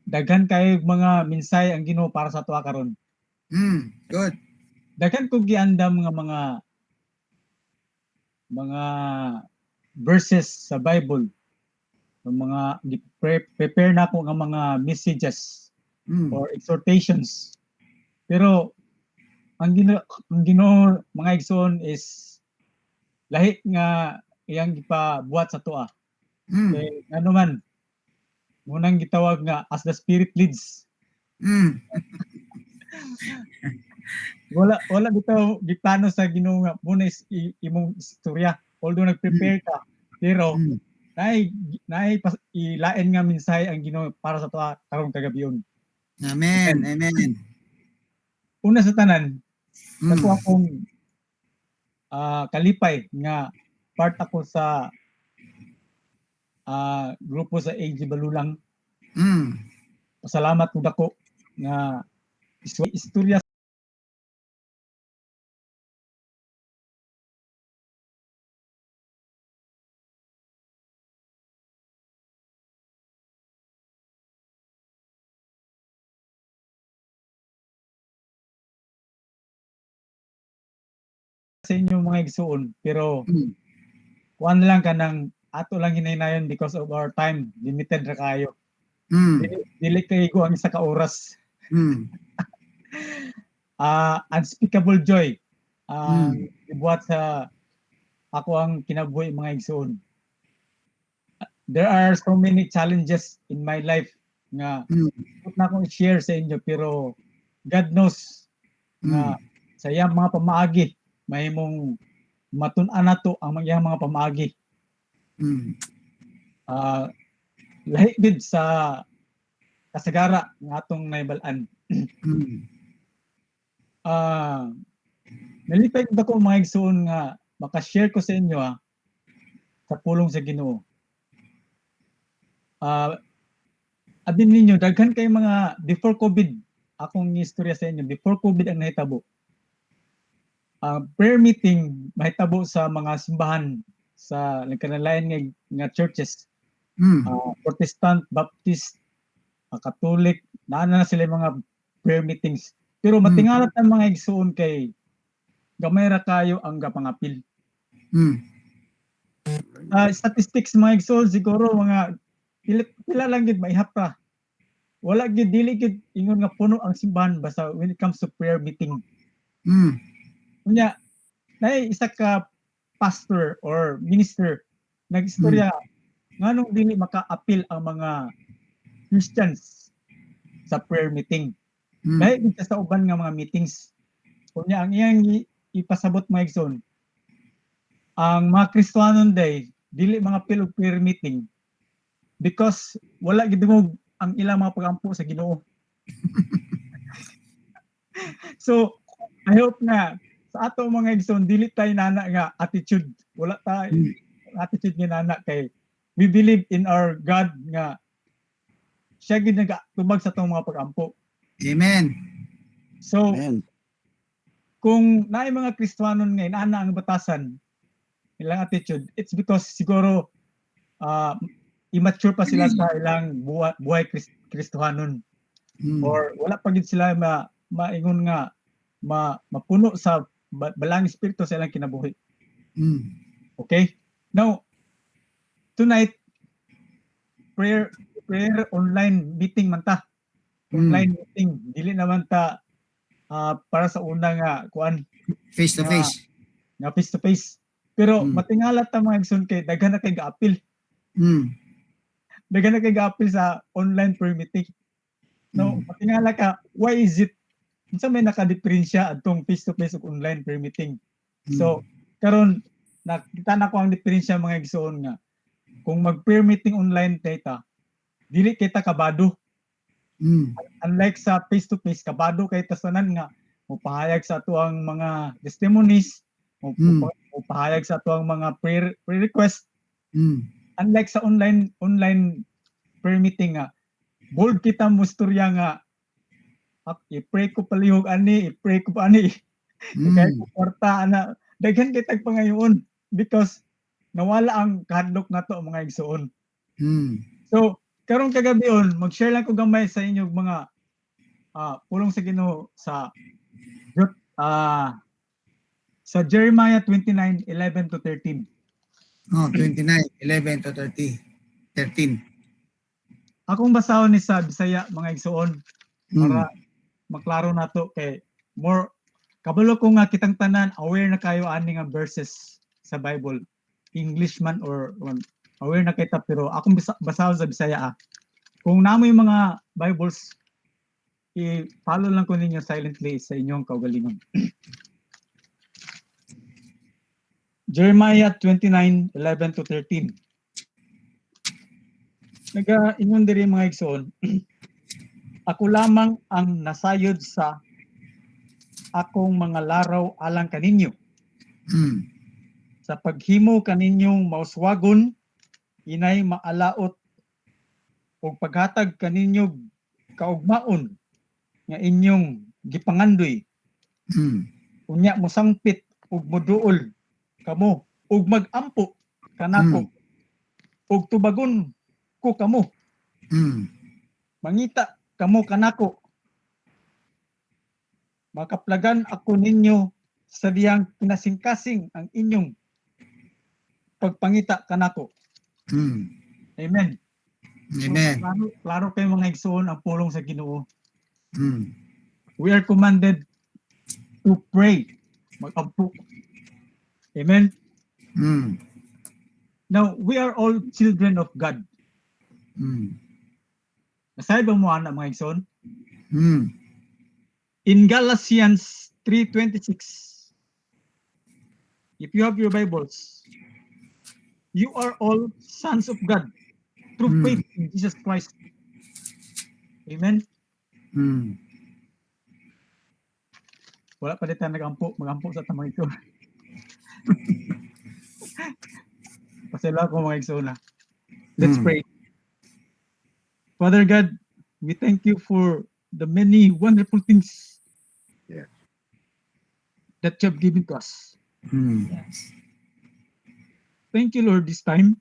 daghan kay mga minsay ang Ginoo para sa tuwa karon. Good. Daghan kog giandam nga mga verses sa Bible, mga prepare na ko nga mga messages or exhortations. Pero ang Ginoo mga igsoon is lahi nga iyang gipabuhat sa tuwa. Kay ano man munang gitawag nga as the Spirit leads. Wala bitaw giplano sa Ginoo nga muna imong istorya. Although nag-prepare ka, pero naay ilain nga mensahe ang Ginoo para sa tuwa karong kagabion. Amen. Amen. Una sa tanan, dako akong kalipay nga part ako sa grupo sa AG Balulang. Pasalamat ko dako nga istorya sa inyo mga igsuon, pero kuan lang ka ng ato lang hinaynayon because of our time, limited ra kayo. Dili kay ko ang isa ka oras. Unspeakable joy ibuhat sa ako ang kinabuhi mga igsuon. There are so many challenges in my life nga na akong share sa inyo, pero God knows nga sa iyang mga pamaagi mahimong matun-an nato ang iyang mga pamaagi. Lahi gid sa kasagara nga atong naibal-an. Nalipay ko ako mga igsoon nga maka-share ko sa inyo sa pulong sa Ginoo. Abin ninyo daghan kay mga before COVID akong istorya sa inyo, before COVID ang nahitabo. Prayer meeting mahitabo sa mga simbahan sa nagkanalayan nga churches. Protestant, Baptist, Catholic, naana na sila mga prayer meetings. Pero matingalat ang mga igsuon kay gamay ra kayo ang gapangapil. Statistics mga igsuon siguro mga pila lang gid maihap pa. Wala gid dili gid ingon nga puno ang simbahan basta when it comes to prayer meeting. Unya nay isa ka pastor or minister nag-istorya nganong dili maka-appeal ang mga Christians sa prayer meeting. Dahil gid sa uban nga mga meetings. Unya ang iyang ipasabot mga igsoon, ang mga Kristiyanon day dili mga appeal og prayer meeting because wala gid mo ang ilang mga pagampo sa Ginoo. So I hope nga sa ato mga igsoon dili tay nana nga attitude, wala ta attitude nga nana kay we believe in our God nga siya gid nagatubag sa atong mga pagampo. Amen. So kung naay mga Kristiyanon nga nana ang batasan ilang attitude, it's because siguro immature pa sila sa ilang buhay Kristohanon. Or wala pa gid sila maingon nga mapuno sa balang espiritu sa ilang kinabuhi. Okay? Now, tonight, prayer online meeting man ta. Online meeting. Dili naman ta para sa una nga kuan face to face. Nga face to face. Pero matingala ta mga igsoon kay daghan na kay ga-appeal. Daghan na kay ga-appeal sa online prayer meeting. No, matingala ka, why is it unsa may naka-diferensya adtong face to face ug online prayer meeting? So, karon nakita na ko ang diferensya mga igsoon nga kung mag-prayer meeting online data, dili kita kabado. Unlike sa face to face, kabado kay tasanan nga mopahayag sa atuang mga testimonies, mopahayag sa atuang mga prayer request. Unlike sa online prayer meeting nga bold kita mo istorya nga i-pray ko palihog ani, i-pray ko pa ani. Kaya kwarta ana daghan kay tag pangayoon because nawala ang kahadlok nato mga igsoon. So Karong kagabi on, mag-share lang ko gamay sa inyo mga pulong sa Ginoo sa Jeremiah 29:11 to 13. Oh, 29, 11 to 30. 13. Akong basahon ni sa Bisaya mga igsoon para Mm. maklaro nato kay more kabalo ko nga kitang tanan aware na kayo ani nga verses sa Bible. English man or aware na kita pero akong basahon sa Bisaya. Kung namo yung mga Bibles, i-follow lang ko ninyo silently sa inyong kaugalingon. Jeremiah 29:11 to 13. Ingon diri mga igsoon. Ako lamang ang nasayod sa akong mga laraw alang kaninyo. Mm. Sa paghimo kaninyong mauswagon, inay maalaot ug paghatag kaninyo kaugmaon nga inyong gipangandoy. Mm. Unya mosangpit ug moduol kamo ug magampo kanako ug tubagon ko kamo. Mm. Mangita kamo kanako. Makaplagan ako ninyo sa diyang kinasingkasing ang inyong pagpangita kanako. Mm. Amen. Amen. So, klaro kayo mga igsoon ang pulong sa Ginoo. Mm. We are commanded to pray. Mag-ampo. Amen. Mm. Now, we are all children of God. Mm. Nasay ba mo ana mga igsoon? Mm. In Galatians 3:26, if you have your Bibles, you are all sons of God through faith in Jesus Christ. Amen. Mm. Wala pa dito magampo sa tamang ito. Pasala ko mga igsoon na. Let's pray. Father God, we thank you for the many wonderful things that you have given to us. Mm. Thank you, Lord, this time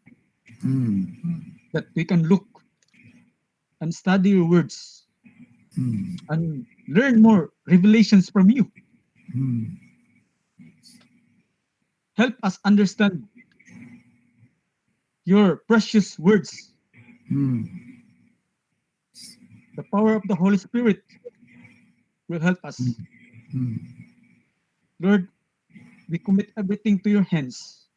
Mm. that we can look and study your words Mm. and learn more revelations from you. Mm. Help us understand your precious words. Mm. The power of the Holy Spirit will help us. Mm. Lord, we commit everything to your hands.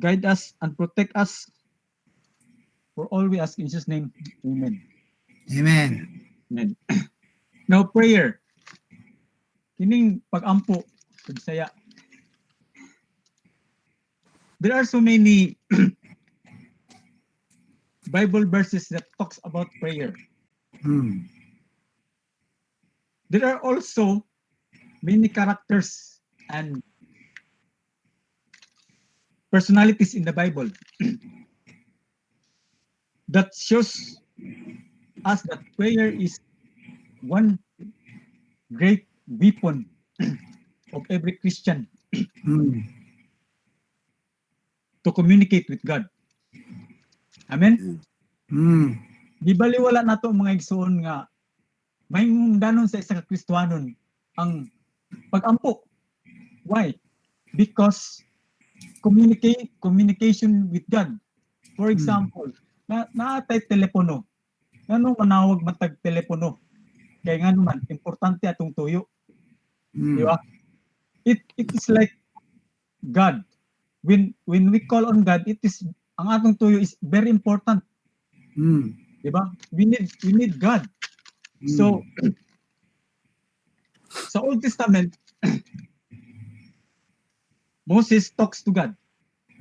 Guide us and protect us. For all we ask in Jesus' name, amen. Amen. Amen. Now, prayer. Kining pag-ampo sa Bisaya. There are so many Bible verses that talks about prayer. Mm. There are also many characters and personalities in the Bible that shows us that prayer is one great weapon of every Christian Mm. to communicate with God. Amen? Mm. Di baliwala na to mga igsoon nga may danon sa isa ka Kristiyanon ang pag-ampo. Why? Because communication with God. For example, naatay telepono. Ngano manawag matag telepono? Kay ngano man importante atong tuyo. Di ba? It is like God. When we call on God, it is ang atong tuyo is very important. Mm. Di ba? We need God. So sa Old Testament, Moses talks to God.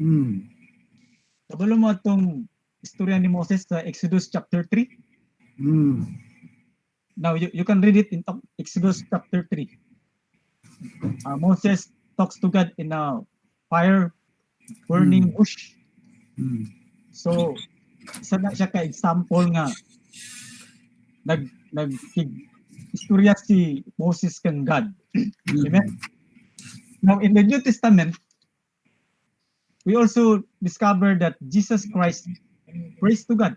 Mm. Kabalo mo itong istorya ni Moses sa Exodus chapter 3. Mm. Now, you can read it in Exodus chapter 3. Moses talks to God in a fire burning bush. Mm. So, isa na siya ka-example nga istorya si Moses kang God. Amen? Now, in the New Testament, we also discover that Jesus Christ prays to God.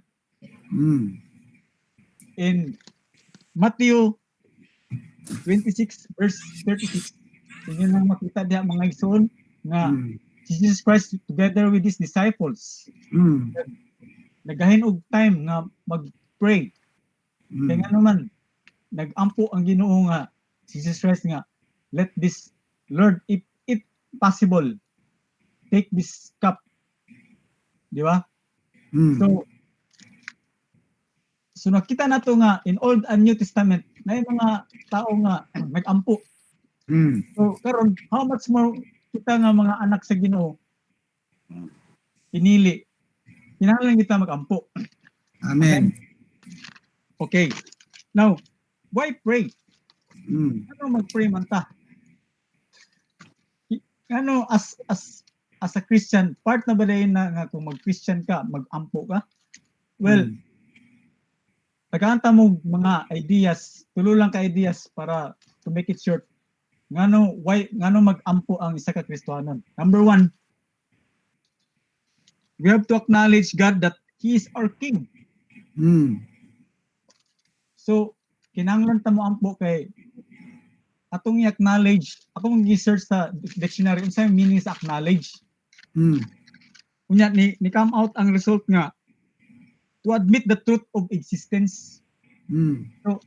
Mm. In Matthew 26 verse 36, inyo nang makita diha mga igsoon nga Mm. si Jesus Christ together with his disciples Mm. nagahin og time nga mag-pray. Kaya nga Mm. naman, nag-ampo ang Ginoo nga si Jesus Christ nga, let this, Lord, if possible, take this cup. Di ba? Mm. So nakita nato nga in Old and New Testament na yung mga tao nga nag-ampo. Mm. So karon how much more kita nga mga anak sa Ginoo pinili. Kinahanglan kita mag-ampo. Amen. Okay. Now, why pray? Mm. Ano mag-pray man ta? Ano as a Christian, part na ba dahil na nga kung mag-Christian ka, mag-ampo ka? Well, Mm. nagkanta mo mga ideas, tulo lang ka ideas para to make it short. Ngano mag-ampo ang isa ka Kristiyanon? Number one, we have to acknowledge God that He is our King. Mm. So, kinahanglan ta mo ampo kay atong i-acknowledge, atong i-search sa dictionary unsa yung meaning sa acknowledge. Mm. Unya ni come out ang result nga to admit the truth of existence. Mm. So,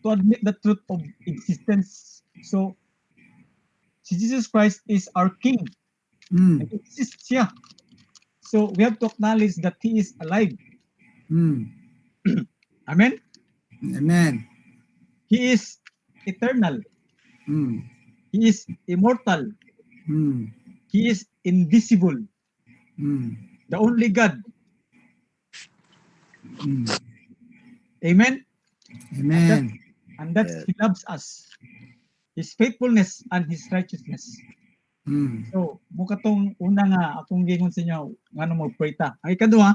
to admit the truth of existence. So, si Jesus Christ is our King. Mm. Nag-exist siya. So, we have to acknowledge that He is alive. Mm. Amen? Amen. He is eternal. Mm. He is immortal. Mm. He is invisible. Mm. The only God. Mm. Amen? Amen. And that's He loves us. His faithfulness and His righteousness. Mm. So, mukha tong una nga akong gingon sa inyo, ngano mo pray ta. Ang ikaduha,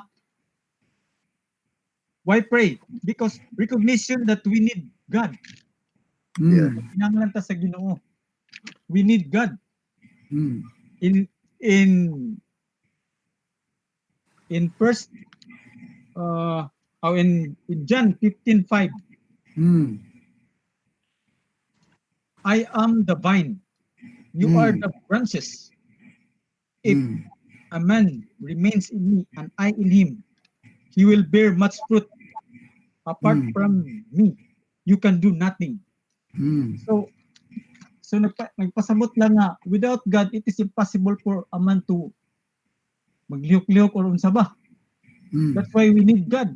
why pray? Because recognition that we need God. Mm. Kinahanglan ta sa Ginoo. We need God. Mm. In first in John 15:5, Mm. I am the vine, you are the branches. If Mm. a man remains in me and I in him, he will bear much fruit. Apart Mm. from me, you can do nothing. Mm. So nagpasabot lang nga, without God, it is impossible for a man to maglihok-lihok or unsa ba. Mm. That's why we need God.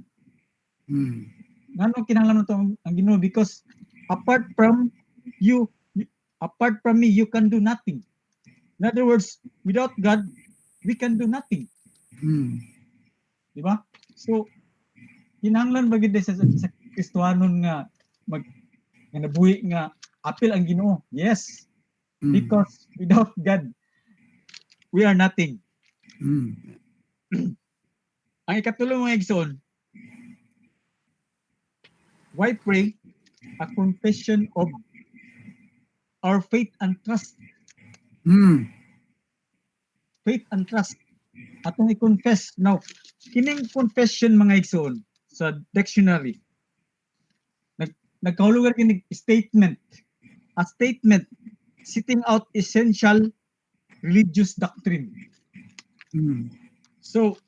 Mm. Ngano kinahanglan to ang Ginoo? Because apart from you, apart from me, you can do nothing. In other words, without God, we can do nothing. Mm. Di ba? So, kinahanglan ba gid sa Kristohanon nga nga nabuhi nga apil ang Ginoo? Yes. Mm. Because without God, we are nothing. Mm. Ang ikatulo mga igsoon, why pray? A confession of our faith and trust. Mm. Faith and trust. Atong i-confess. Now, kining confession mga igsoon sa dictionary, nagkahulugan kining statement. A statement setting out essential religious doctrine. Mm. So,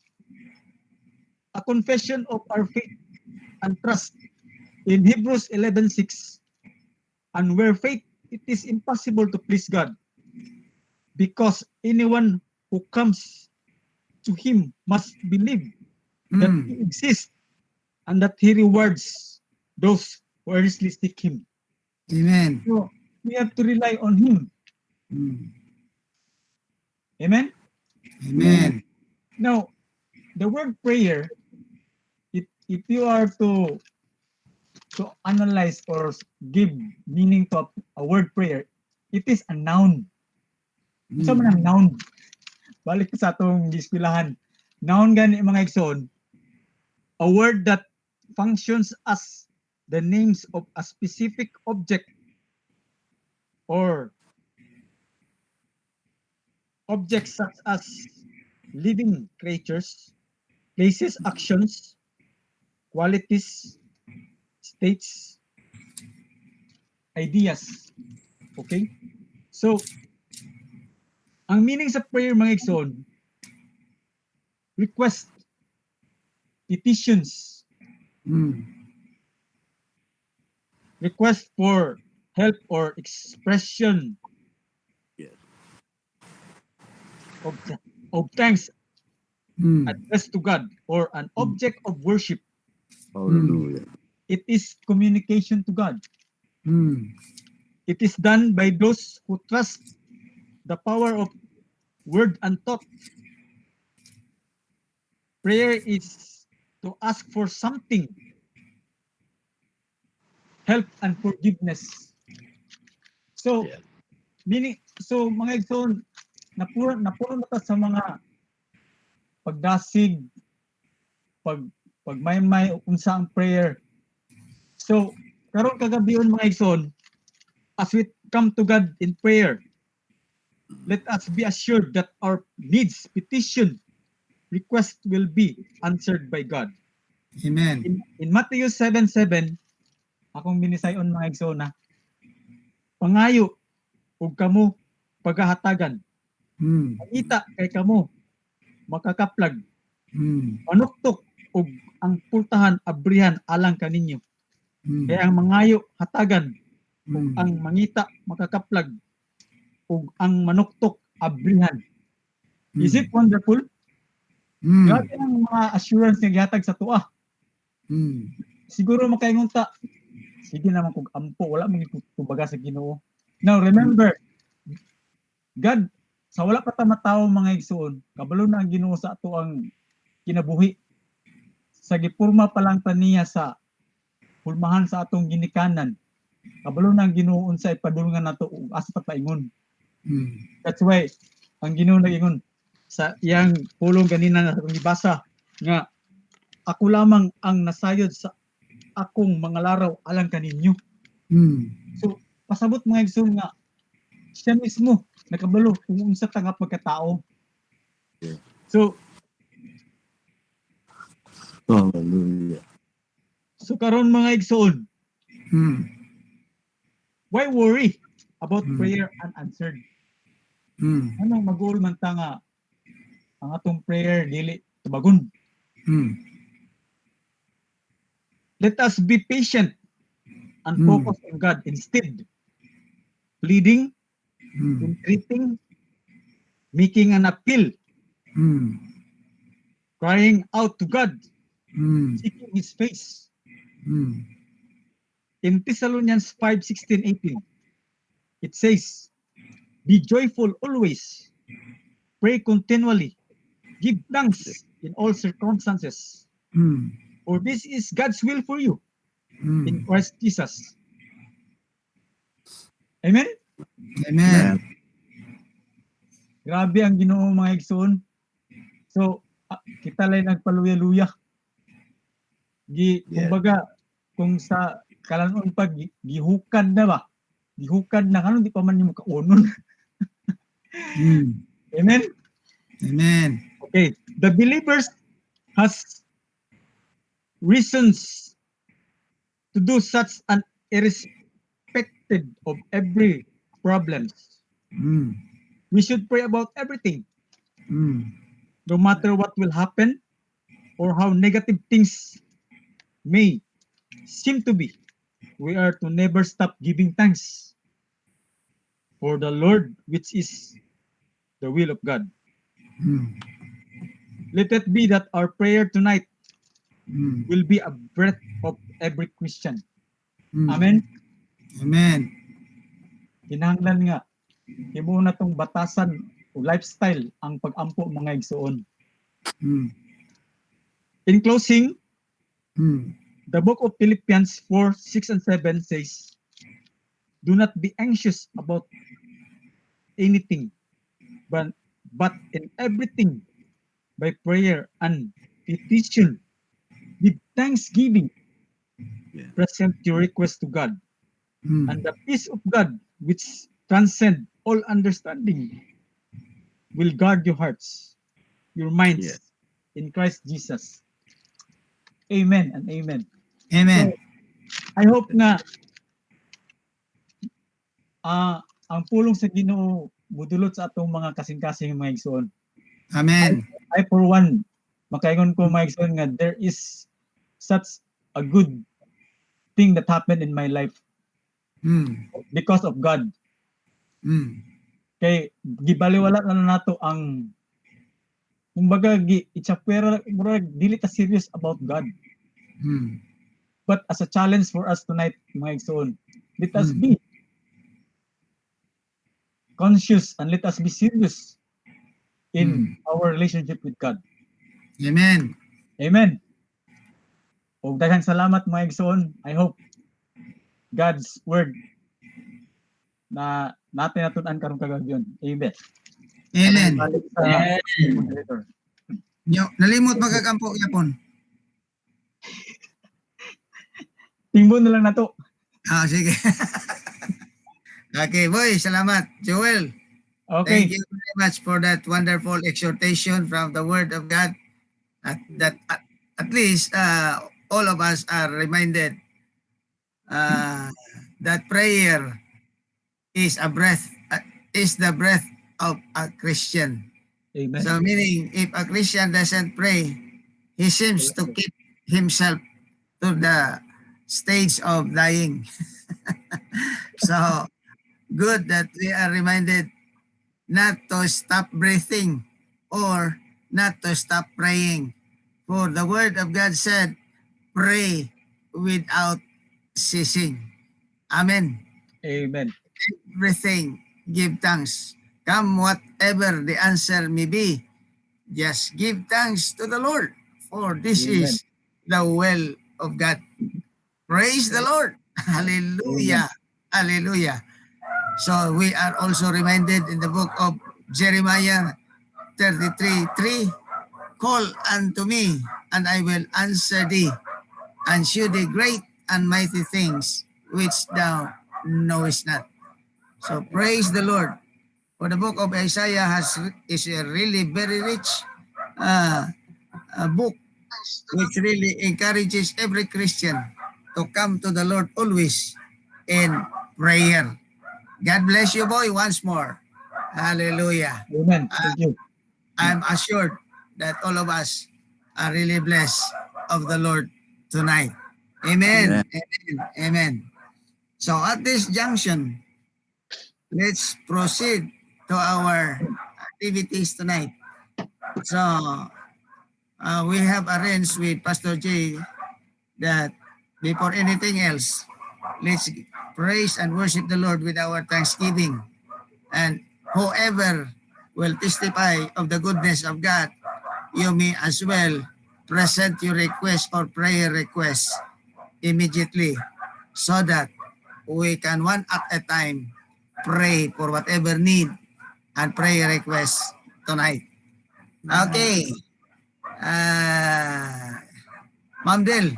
a confession of our faith and trust in Hebrews 11:6, and where faith, it is impossible to please God, because anyone who comes to Him must believe that Mm. He exists and that He rewards those who earnestly seek Him. Amen. So, we have to rely on Him. Mm. Amen? Amen. Now, the word prayer, if you are to analyze or give meaning to a word prayer, it is a noun. Isa man Mm. ang noun. Balik sa atong giskwelahan. Noun gani mga igsoon, a word that functions as the names of a specific object or objects such as living creatures, places, actions, qualities, states, ideas. Okay? So, ang meaning sa prayer, mga igsoon, request, petitions, request for help or expression Yes. of thanks addressed to God or an object of worship. Hallelujah. It is communication to God. It is done by those who trust the power of word and thought. Prayer is to ask for something, help and forgiveness. So, Yeah. meaning, so mga igsoon, napuro na ta sa mga pagdasig, pagmaymay unsa ang prayer. So, karon kagabion mga igsoon, as we come to God in prayer, let us be assured that our needs, petition, request will be answered by God. Amen. In Matthew 7:7, akong binisayon mga igsoon na, pangayo ug kamo paghahatagan, mangita kay kamo makakaplag, manuktok ug ang pultahan abrihan alang kaninyo. Kaya ang mangayo hatagan, ug ang mangita makakaplag, ug ang manuktok abrihan. Is it wonderful? Grabe ang mga assurance nga gihatag sa tuwa. Siguro makaingunta, sige naman kung ampo, wala mong itubaga sa Ginoo. Now remember, God, sa wala pa ta matawo mga igsoon, kabalo na ang Ginoo sa ato ang kinabuhi. Sa gipurma pa lang ta niya sa hulmahan sa atong ginikanan, kabalo na ang Ginoo unsa ipadulngan nato ug asa ta paingon. That's why ang Ginoo nagingon sa iyang pulong ganina na akong gibasa nga ako lamang ang nasayod sa akong mga laraw alang kaninyo. So pasabot mga igsoon nga siya mismo nakabalo kung unsa ta nga pagkatao. Yeah. So Hallelujah. karon mga igsoon, why worry about prayer unanswered? Anong mag-goal man ta nga ang atong prayer dili tubagon? Let us be patient and focus on God instead. Pleading, entreating, making an appeal, crying out to God, seeking His face. In Thessalonians 5:16-18, it says, be joyful always, pray continually, give thanks in all circumstances, for this is God's will for you in Christ Jesus. Amen? Amen. Grabe ang Ginoo mga igsoon. So, kita lang nagpaluya-luya. Kumbaga, kung sa kalanon pag gihukad na ba? Gihukad na kanon di pa man nimo kaunon. Amen? Amen. Okay, the believers has reasons to do such an irrespective of every problems. We should pray about everything, no matter what will happen or how negative things may seem to be. We are to never stop giving thanks for the Lord, which is the will of God. Let it be that our prayer tonight will be a breath of every Christian. Amen? Amen. Kinahanglan nga, himo na tong batasan o lifestyle ang pag-ampo mga igsoon. In closing, the book of Philippians 4:6 and 7 says, do not be anxious about anything, but in everything, by prayer and petition, with thanksgiving, present your request to God. And the peace of God, which transcends all understanding, will guard your hearts, your minds in Christ Jesus. Amen and amen. Amen. I hope nga ang pulong sa Ginoo budulot sa atong mga kasing-kasing mga igsoon. Amen. I for one makaingon ko mga igsoon nga there is such a good thing that happened in my life because of God. Kay gibaliwala na nato ang kumbaga itsapwera murag dili ta serious about God. But as a challenge for us tonight mga igsoon, let us be conscious and let us be serious in our relationship with God. Amen. Amen. O daghang salamat mga igsoon. I hope God's word na natin natun-an karong kagabyon. Amen. Amen. Balik sa moderator. Nalimot magagampo yapon. Tingbo na lang nato. Sige. Okay, boy, salamat. Joel, Okay. thank you very much for that wonderful exhortation from the Word of God. At least all of us are reminded that prayer is the breath of a Christian. Amen. So meaning, if a Christian doesn't pray, he seems to keep himself to the stage of dying. So good that we are reminded not to stop breathing or not to stop praying. For the Word of God said, pray without ceasing. Amen. Amen. Everything, give thanks. Come whatever the answer may be, just give thanks to the Lord, for this Amen. is the will of God. Praise the Lord. Hallelujah. Hallelujah. So we are also reminded in the book of Jeremiah 33:3, call unto me, and I will answer thee, and shew thee great and mighty things which thou knowest not. So praise the Lord. For the book of Isaiah is a really very rich book which really encourages every Christian to come to the Lord always in prayer. God bless you, boy, once more. Hallelujah. Amen. Thank you. I'm assured that all of us are really blessed of the Lord tonight. Amen. Amen. Amen. So at this junction, let's proceed to our activities tonight. So we have arranged with Pastor J that before anything else, let's praise and worship the Lord with our thanksgiving. And whoever will testify of the goodness of God, you may as well present your request or prayer request immediately so that we can one at a time pray for whatever need and prayer request tonight. Okay. Ma'am Del,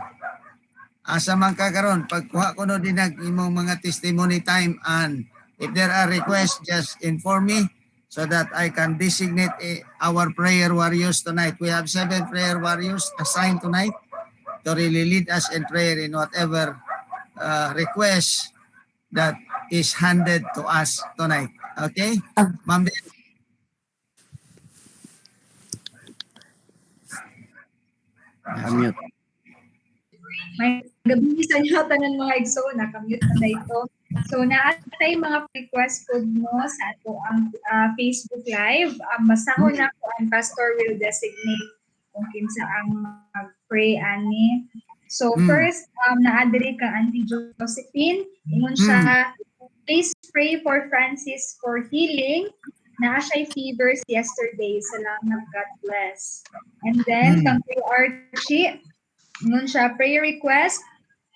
asa man ka karon, pagkuha ko no dinag imong mga testimony time, and if there are requests, just inform me so that I can designate our prayer warriors tonight. We have 7 prayer warriors assigned tonight to really lead us in prayer in whatever request that is handed to us tonight. Okay? Ma'am Del. Unmute. May gabi sa inyo tanan mga igso, nakamute na ito. So naatay mga request po mo sa ato ang Facebook Live. Basahon na ko ang pastor will designate kung kinsa ang mag-pray ani. So first, naadiri ka Auntie Josephine. Ingon siya, please pray for Francis for healing. Naa siya fevers yesterday. Salamat, God bless. And then, kang Archie, nun siya, prayer request,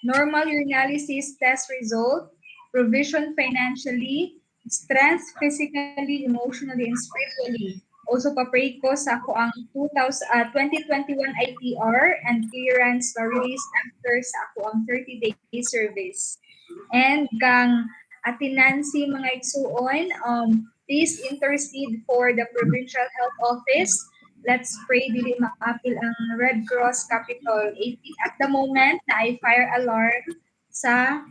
normal urinalysis test result, provision financially, strength physically, emotionally, and spiritually. Also, pa-pray ko sa ako ang 2021 ITR and clearance na release after sa ako ang 30-day service. And kang Ate Nancy mga igsuon, please intercede for the Provincial Health Office let's pray dili maapil ang Red Cross Capitol 18 at the moment na ay fire alarm sa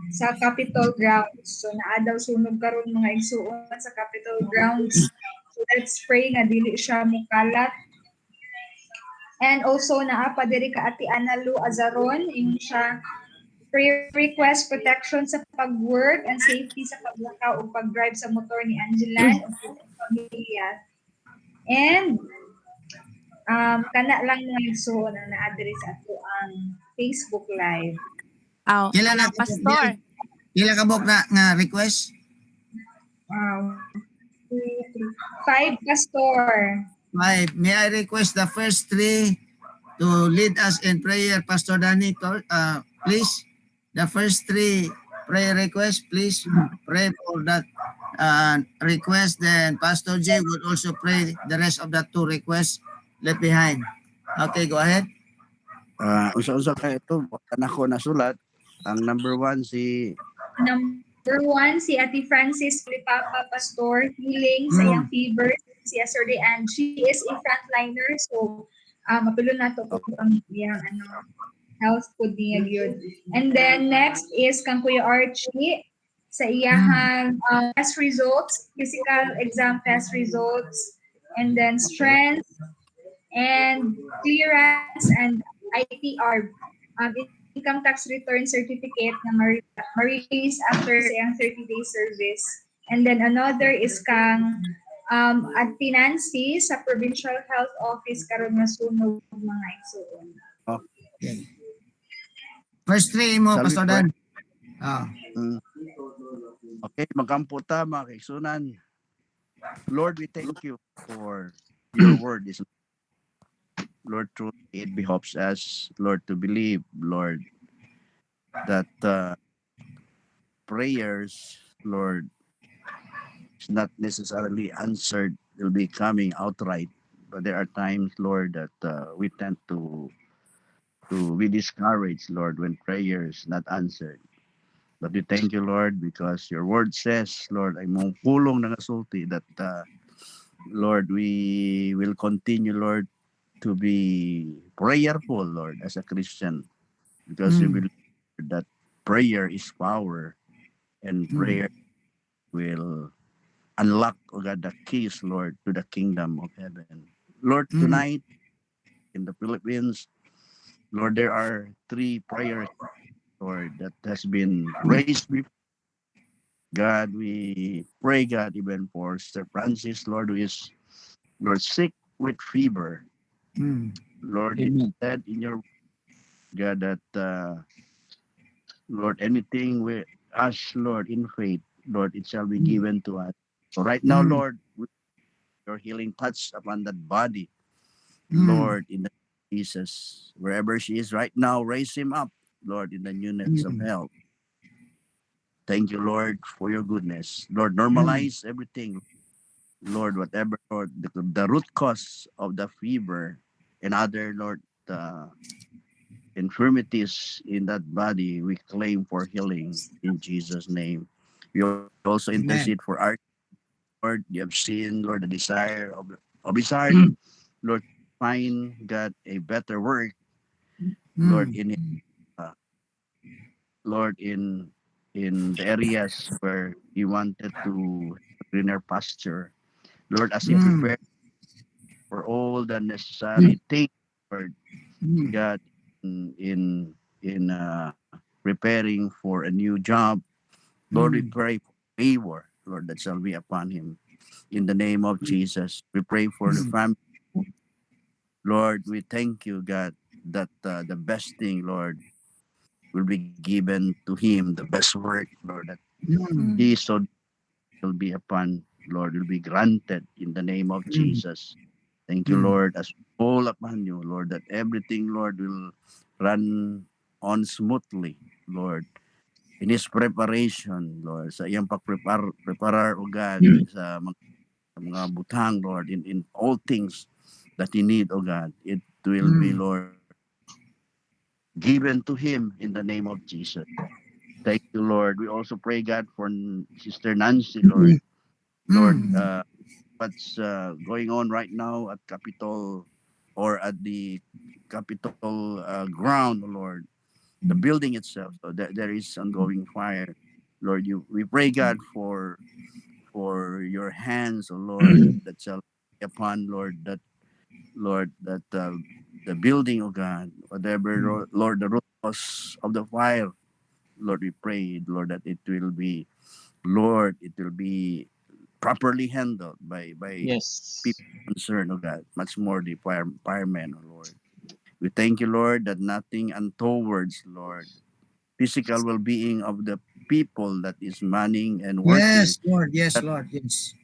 sa Capitol grounds. So naa daw sunog karon mga igsuon sa Capitol grounds. So let's pray na dili siya mukalat. And also naa pa diri ka Ati Analu Azaron, imo siya prayer request protection sa pag-work and safety sa paglakaw o pag-drive sa motor ni Angelan o sa pamilya. And kana lang mga igsuon ang naa diri sa ato ang Facebook Live. Aw, Kailan ana, na- pastor. Pila ka bok na nga request? Wow. 5 pastor. 5. May I request the first 3 to lead us in prayer, Pastor Danny, please. The first 3 prayer requests, please pray for that request. Then Pastor J would also pray the rest of the 2 requests left behind. Okay, go ahead. Usa-usa ka ito, wala na ko nasulat. Ang number 1 si Number 1, si Ate Francis Lipapa Pastor, healing sa iyang fever. Si Yesterday, and she is a frontliner. So, mapilo na to kung ang iyang health food niya yun. And then, next is kang Kuya Archie sa iyang test results, physical exam test results, and then strength, and clearance, and ITR. Income tax return certificate na ma-release after ang 30-day service. And then another is kang Ate Nancy sa Provincial Health Office karon masunog mga igsuon. First 3 mo, Shall we Pastor pray? Dan. Okay, magampo ta mga kaigsunan. Lord, we thank you for your word is Lord, truly it behoves us, Lord, to believe, Lord, that prayers, Lord, is not necessarily answered, will be coming outright. But there are times, Lord, that we tend to be discouraged, Lord, when prayer is not answered. But we thank you, Lord, because your word says, Lord, ay mong pulong na nasulti that, Lord, we will continue, Lord, to be prayerful, Lord, as a Christian, because we believe that prayer is power, and prayer will unlock, oh God, the keys, Lord, to the kingdom of heaven. Lord, tonight in the Philippines, Lord, there are 3 prayers, Lord, that has been raised before. God, we pray, God, even for Sir Francis, Lord, who is, Lord, sick with fever. Lord, you said in your God that, Lord, anything we ask, Lord, in faith, Lord, it shall be given to us. So right now, Lord, your healing touch upon that body, Lord, in the name of Jesus, wherever she is right now, raise him up, Lord, in the newness of health. Thank you, Lord, for your goodness. Lord, normalize everything. Lord, whatever, Lord, the root cause of the fever and other, Lord, infirmities in that body, we claim for healing in Jesus' name. We also intercede for our Lord. You have seen, Lord, the desire of his heart, Lord, find God a better work, Lord, in Lord, in the areas where he wanted to greener pasture. Lord, as he prepared for all the necessary things, Lord, God, in preparing for a new job, Lord, we pray for favor, Lord, that shall be upon him. In the name of Jesus, we pray for the family. Lord, we thank you, God, that the best thing, Lord, will be given to him, the best work, Lord, that he so will be upon, Lord, will be granted in the name of Jesus. Thank you, Lord, as all upon you, Lord, that everything, Lord, will run on smoothly, Lord, in his preparation, Lord, sa iyang pag-preparar, O God, sa mga butang, Lord, in all things that he need, O God, it will be, Lord, given to him in the name of Jesus. Thank you, Lord. We also pray, God, for Sister Nancy, Lord. Lord, what's going on right now at Capitol or at the Capitol ground, oh Lord, the building itself. So there is ongoing fire. Lord, we pray God for your hands, oh Lord, that shall be upon Lord that the building, oh God, whatever Lord the root cause of the fire, Lord, we pray, Lord, that it will be, Lord, it will be properly handled by Yes. people concerned, oh God, much more the firemen, oh Lord. We thank you, Lord, that nothing untowards, Lord, physical well-being of the people that is manning and working Yes, Lord. Yes, that Lord. Yes.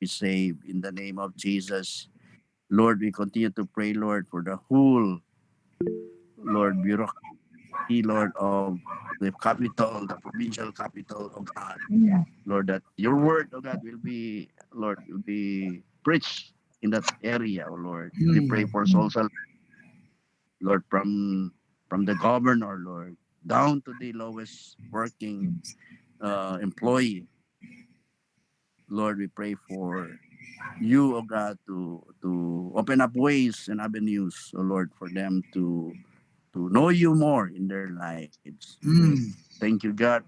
be saved in the name of Jesus. Lord, we continue to pray, Lord, for the whole, Lord, bureaucracy, Lord, of the capital, the provincial capital, of God. Lord, that your word, oh God, will be, Lord, will be preached in that area, oh Lord. We pray Mm. for souls, Lord, from the governor, Lord, down to the lowest working employee. Lord, we pray for you, oh God, to open up ways and avenues, oh Lord, for them to know you more in their lives. Mm. Thank you, God.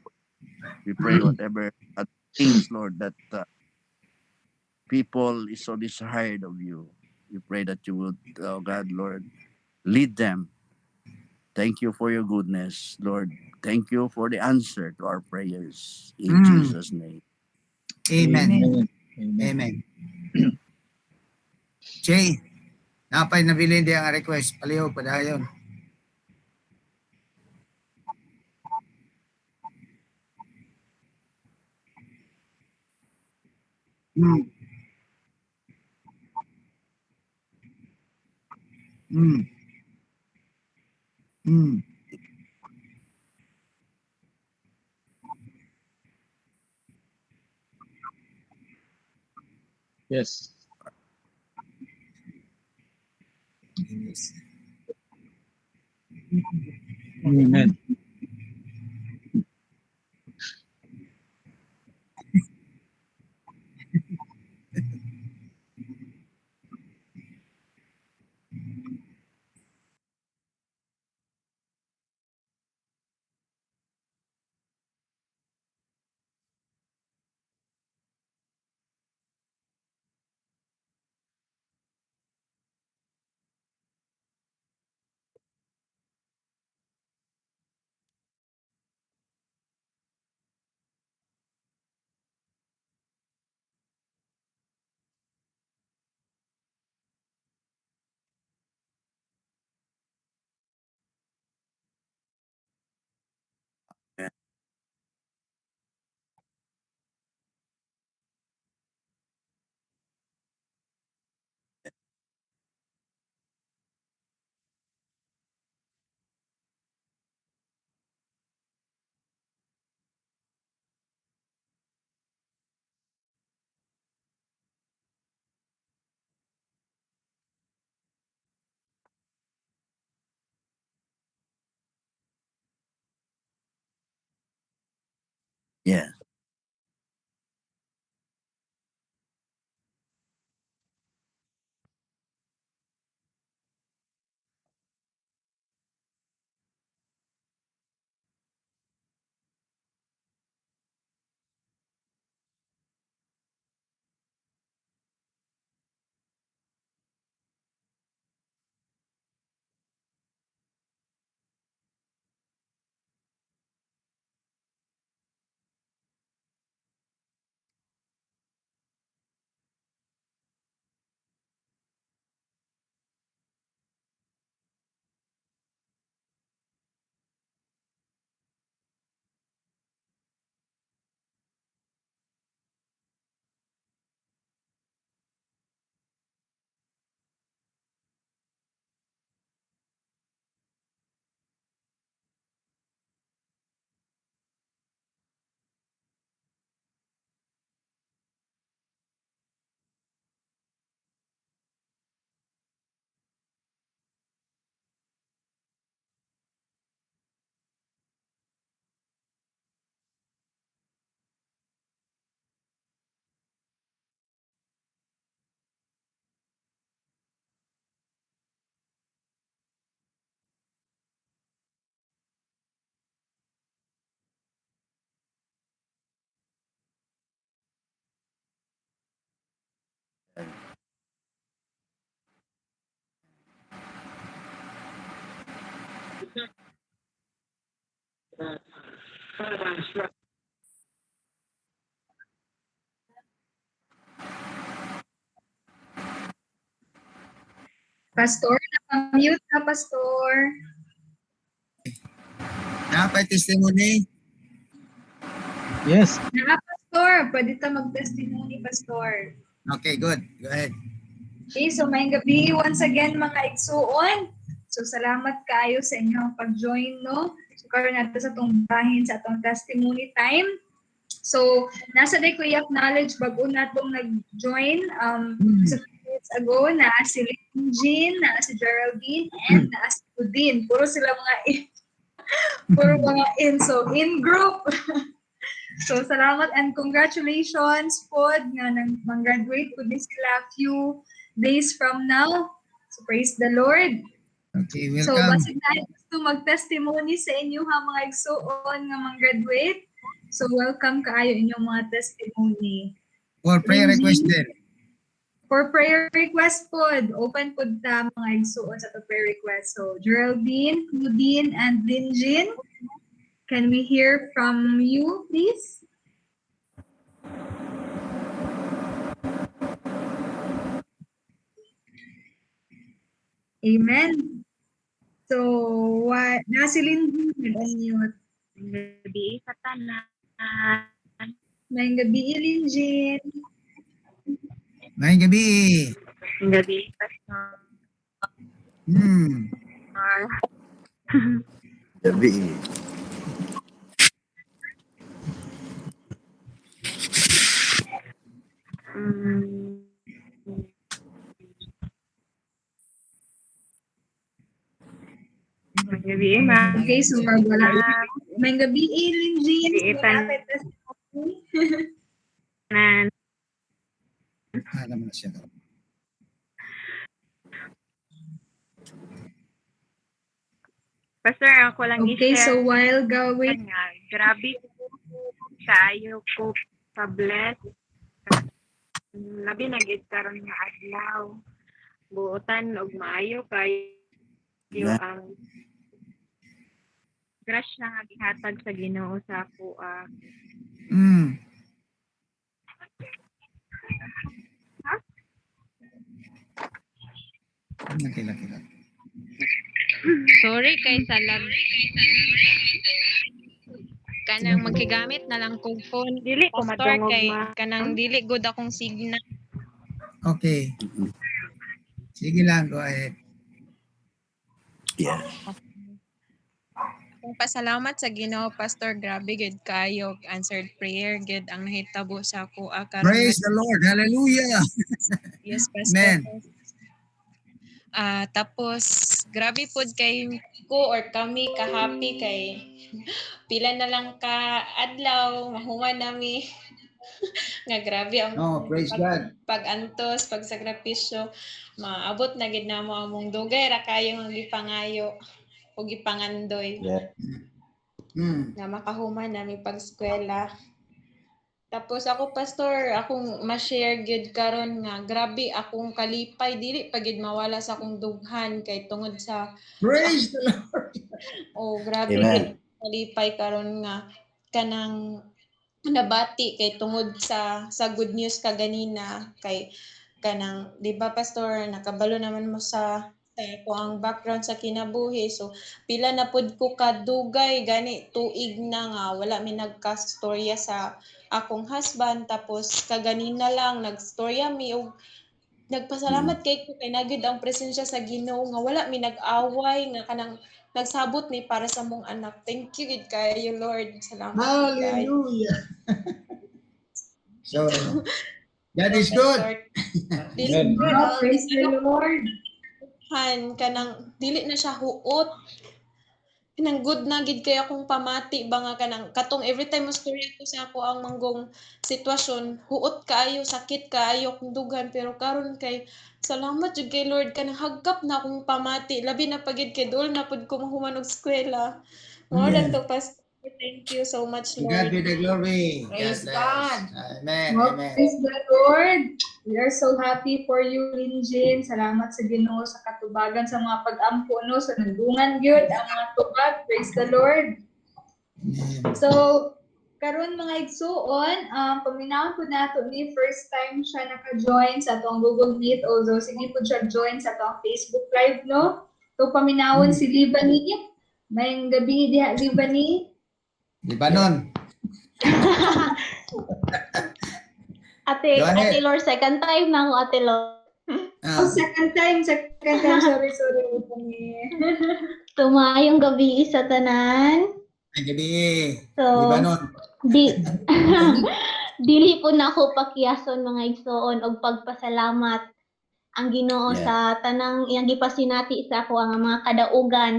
We pray whatever things, Lord, that people is so desired of you. We pray that you would, oh God, Lord, lead them. Thank you for your goodness, Lord. Thank you for the answer to our prayers in Mm. Jesus' name. Amen. Amen. Amen. Amen. Jay, napay nabilin di ang request. Paliw, padayon. Mm. Mm. Mm. Yes. Yes. Amen. Yeah. Yeah. Pastor, naka-mute ka, Pastor. Dapat testimony. Yes. Pastor, pwede ta mag-testimony, Pastor. Okay, good. Go ahead. Okay, so may gabi once again mga igsuon. So salamat kaayo sa inyong pag-join, no? So karon nato sa atong bahin sa atong testimony time. So nasa day ko i-acknowledge bago natong nag-join sa minutes ago na si Jean, na si Geraldine, and na si Udin. Puro sila mga puro mga in. So in group. So salamat and congratulations po nga nang mag-graduate po din sila few days from now. So praise the Lord. Okay, So welcome. basig na gusto mag-testimony sa inyo ha mga igsuon nga mag-graduate. So welcome kaayo inyong mga testimony. For prayer request din. For prayer request po, open po ta mga igsuon sa prayer request. So Geraldine, Claudine, and Linjin, can we hear from you please? Amen. So, nasi Linjin, nag-unmute. Gabi sa tanan. May gabi, Linjin. Ngayong gabi. Gabi sa Hmm. Gabi. Gabi ma. Okay, so wala. May gabi, Linjin. Gabi, So, Ethan. dapat testimony. Tanan. Alam mo na siya. Pastor, ako lang Okay, so i-share while gawin, nga. Grabe kayo ko pa-bless. Labi nagit karon nga adlaw. Buotan og maayo kayo Yeah. ang crush na nga gihatag sa Ginoo sa ako. Hmm. Laki. Sorry kay salag. Kanang magkigamit na lang kog phone. Dili ko Pastor madungog kay ma. kanang dili good akong signal. Okay. Sige lang, go ahead. Yeah. Kung pasalamat sa Ginoo, Pastor, grabe gid kayo answered prayer gid ang nahitabo sa ako karon. Praise the Lord. Hallelujah. Yes, Pastor. Amen. Tapos grabe pod kay ko or kami ka-happy kay pila na lang ka adlaw mahuman nami nga grabe ang Oh, praise God. pag-antos, pagsakripisyo, maabot na gid namo among dugay ra kayo nga gipangayo o gipangandoy Yeah. Hmm. nga makahuman nami pag-eskwela. Tapos ako pastor, akong ma-share gyud karon nga grabe akong kalipay dili pa gid mawala sa akong dughan kay tungod sa Praise the Lord. grabe Amen. gid kalipay karon nga kanang nabati kay tungod sa good news kaganina kay kanang di ba pastor nakabalo naman mo sa ko ang background sa kinabuhi so pila na pud ko kadugay gani tuig na nga wala mi nagkastorya sa akong husband tapos kaganina lang nagstorya mi og nagpasalamat kay ko kay nagid ang presensya sa Ginoo nga wala mi nag-away nga kanang nagsabot mi para sa mong anak. Thank you gid kayo Lord. Salamat gid kayo. Hallelujah. So, God is good. Dili Amen. oh, praise the Lord. kanang dili na siya huot. Kanang good na gid kay akong pamati ba nga kanang katong every time mo story ko sa ako ang manggong sitwasyon, huot kaayo, sakit kaayo akong dughan pero karon kay salamat jud kay Lord kanang hagkap na akong pamati labi na pagid kay dol na pud ko mahuman og eskwela. More than Amen. to pastor. Thank you so much To God be Lord. the glory. Praise God bless. God. Amen. Well, Amen. praise the Lord. We are so happy for you, Linjin. Salamat sa Ginoo sa katubagan sa mga pag-ampo no sa nandungan gyud ang mga tubag. Praise the Lord. So, karon mga igsuon, paminawon po nato ni first time siya naka-join sa atong Google Meet, although sige po siya join sa atong Facebook Live, no? So, paminawon si Libani. Mayang gabi diha, Libani. Libanon. Ate, Go ahead. Ate Lor, second time na ako, Ate Lor. Oh, second time, sorry, Libani. Tumayong gabi sa tanan. Ay, gabi. So, Libanon. di, dili po na ako pakiyason mga igsoon og pagpasalamat ang Ginoo Yeah. sa tanang iyang gipasinati sa ako ang mga kadaugan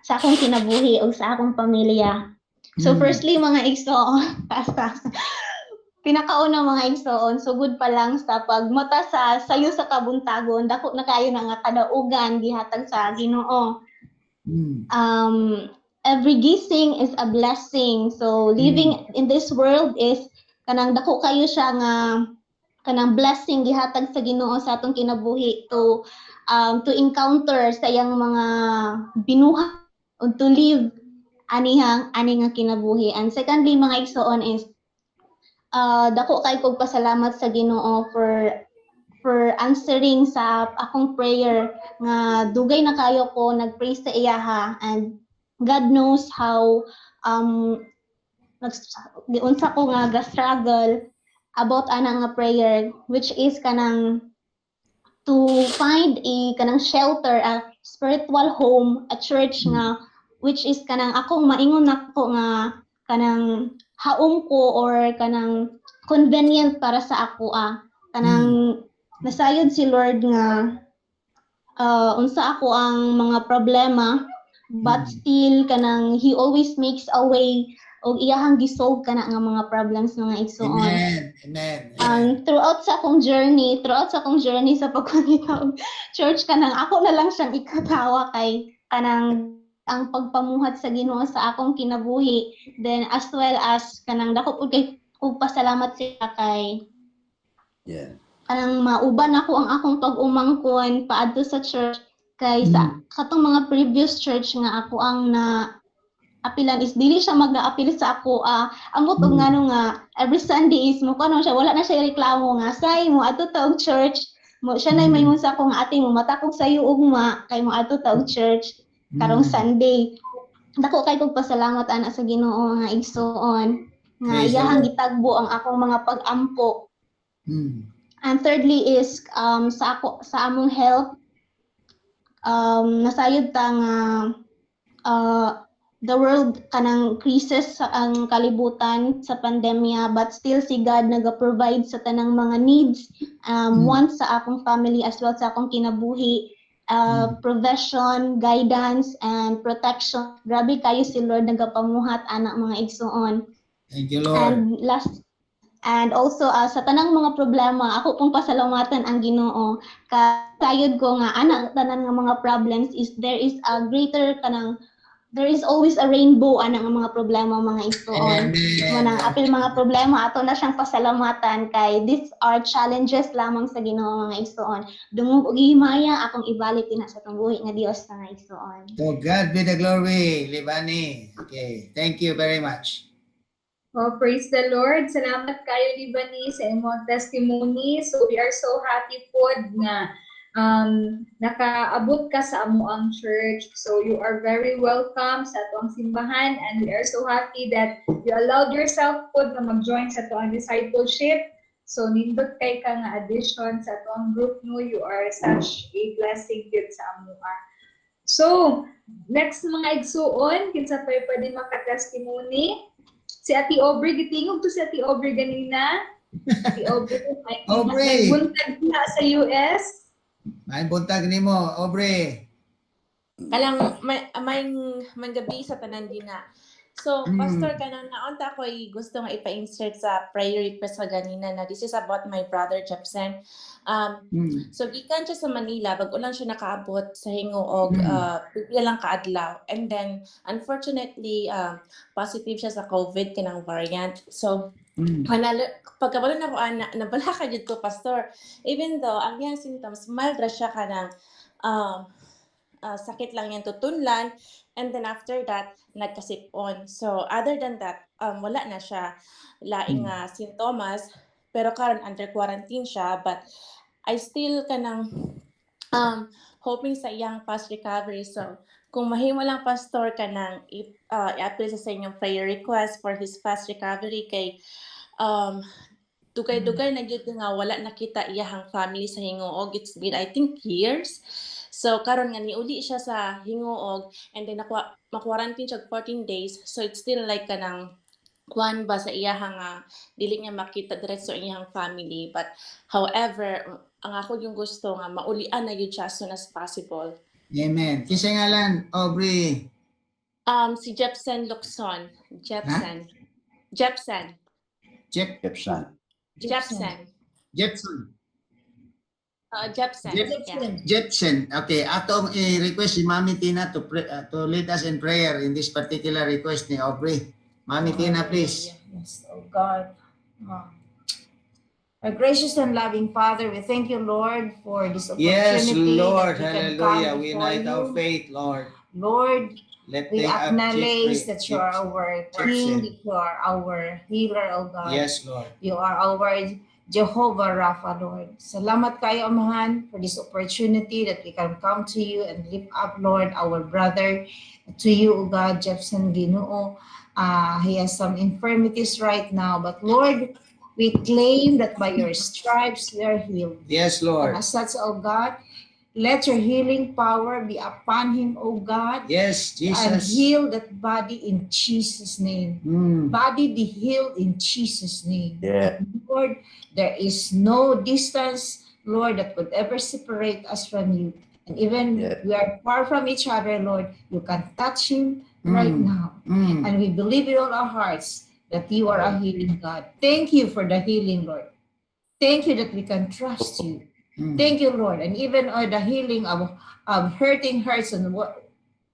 sa akong kinabuhi o sa akong pamilya. So firstly mga igsoon, pinakauna mga igsoon, sugod pa lang sa pagmata sa sayo sa kabuntagon, dako na kayo na nga kadaugan gihatag sa Ginoo. Every gising is a blessing. So living in this world is kanang dako kayo siya nga kanang blessing gihatag sa Ginoo sa atong kinabuhi to encounter sa iyang mga binuhat o to live ani nga kinabuhi. And secondly mga igsoon is dako kay kog pasalamat sa Ginoo for answering sa akong prayer nga dugay na kayo ko nagpray sa iyaha, and God knows how unsa ko nga ga-struggle about ana nga prayer, which is kanang to find a kanang shelter, a spiritual home, a church nga which is kanang akong maingon nako nga kanang haom ko or kanang convenient para sa ako kanang nasayod si Lord nga unsa ako ang mga problema, but still kanang He always makes a way og iyahang gisolve kana nga mga problems mga igsoon. Amen. Throughout sa akong journey sa pagkakita og church, kanang ako na lang siyang ikatawa kay kanang ang pagpamuhat sa Ginoo sa akong kinabuhi, then as well as kanang dako pud kay kog pasalamat siya kay Yeah. kanang mauban ako ang akong pag-umangkon paadto sa church kay sa katong mga previous church nga ako ang na apilan is dili siya mag-apil sa ako amot og ngano nga every Sunday is mo kuno siya, wala na siya reklamo nga say mo adto ta og church mo siya nay mayon sa akong ate mo matakog sayo ugma kay mo adto ta og church karong Sunday. Dako kay kog pasalamat ana sa Ginoo nga igsoon nga Praise the iyahang Lord. gitagbo ang akong mga pag-ampo. And thirdly is sa among health, nasayod ta nga the world kanang crisis sa ang kalibutan sa pandemya, but still si God naga-provide sa tanang mga needs, wants sa akong family as well sa akong kinabuhi, provision, guidance, and protection. Grabe kayo si Lord nagapamuhat anak mga igsoon. Thank you, Lord. And also sa tanang mga problema, ako pong pasalamatan ang Ginoo. Kasayod ko nga anak tanan nga mga problems is there is always a rainbow ana nga mga problema mga igsoon. Manang apil mga problema ato na siyang pasalamatan kay these are challenges lamang sa Ginoo mga igsoon. Dungog og himaya akong ibalik na sa tungguhi nga Dios nga igsoon. To God be the glory, Libani. Okay, thank you very much. Oh, praise the Lord. Salamat kayo, Libani, sa imong testimony. So we are so happy po nga nakaabot ka sa amuang church. So you are very welcome sa tuang simbahan, and we are so happy that you allowed yourself po na mag-join sa tuang discipleship. So nindot kay ka nga addition sa tuang group no, you are such a blessing yun sa amua. So next mga igsuon, kinsa pa pwede maka-testimony? Si Ate Aubrey, gitingog to si Ate Aubrey ganina. Ate Aubrey, may buntag na sa US. May buntag nimo, Aubrey. Kalang may gabi sa tanan din na. So, Pastor, kanang naunta ko gusto nga ipa-insert sa prayer request sa ganina na this is about my brother Jepsen. So, gikan siya sa Manila, bago lang siya nakaabot sa hingo og pila lang kaadlaw. And then, unfortunately, positive siya sa COVID, kinang variant. So, pagkabalo na ko, nabala ka dito, Pastor. Even though, ang iyang symptoms, mild ra siya kanang sakit lang yan tutunlan. And then after that, nagkasipon. So other than that, wala na siya laing sintomas. Pero karon under quarantine siya, but I still kanang hoping sa iyang fast recovery. So kung mahimo lang pastor kanang i-appeal sa inyong prayer request for his fast recovery kay dugay-dugay na gyud nga wala nakita iyahang family sa Hingoog. It's been I think years. So karon nga niuli siya sa Hingoog and then ma-quarantine siya 14 days. So it's still like kanang kuan ba sa iyahang dili niya makita diretso iyahang family. But however, ang ako yung gusto nga maulian na yun siya as soon as possible. Amen. Kisay ngalan, Aubrey. Si Jepsen Locson. Jepsen. Jepsen. Jepson. Jepsen. Jepson. Jepsen. Yeah. Jepson. Okay, atong i-request si Mami Tina to lead us in prayer in this particular request ni Aubrey. Mami Tina, please. Yes, oh God. Our gracious and loving Father, we thank you, Lord, for this Yes, opportunity. Lord. That we can Hallelujah. come We before unite our you. faith, Lord. Lord, Let we them acknowledge that you are our King, that you are our healer, oh God. Yes, Lord. You are our Jehovah Rapha, Lord. Salamat kayo, Amahan, for this opportunity that we can come to you and lift up, Lord, our brother to you, O God, Jepsen Ginoo. He has some infirmities right now, but Lord, we claim that by your stripes we are healed. Yes, And Lord. as such, O God, let your healing power be upon him, O God, Yes, and Jesus. heal that body in Jesus' name. Body be healed in Jesus' name. Yeah. And Lord, there is no distance, Lord, that could ever separate us from you. And even Yeah. we are far from each other, Lord, you can touch him right now. Mm. And we believe in all our hearts that you are a healing God. Thank you for the healing, Lord. Thank you that we can trust you. Mm. Thank you, Lord. And even the healing of hurting hurts and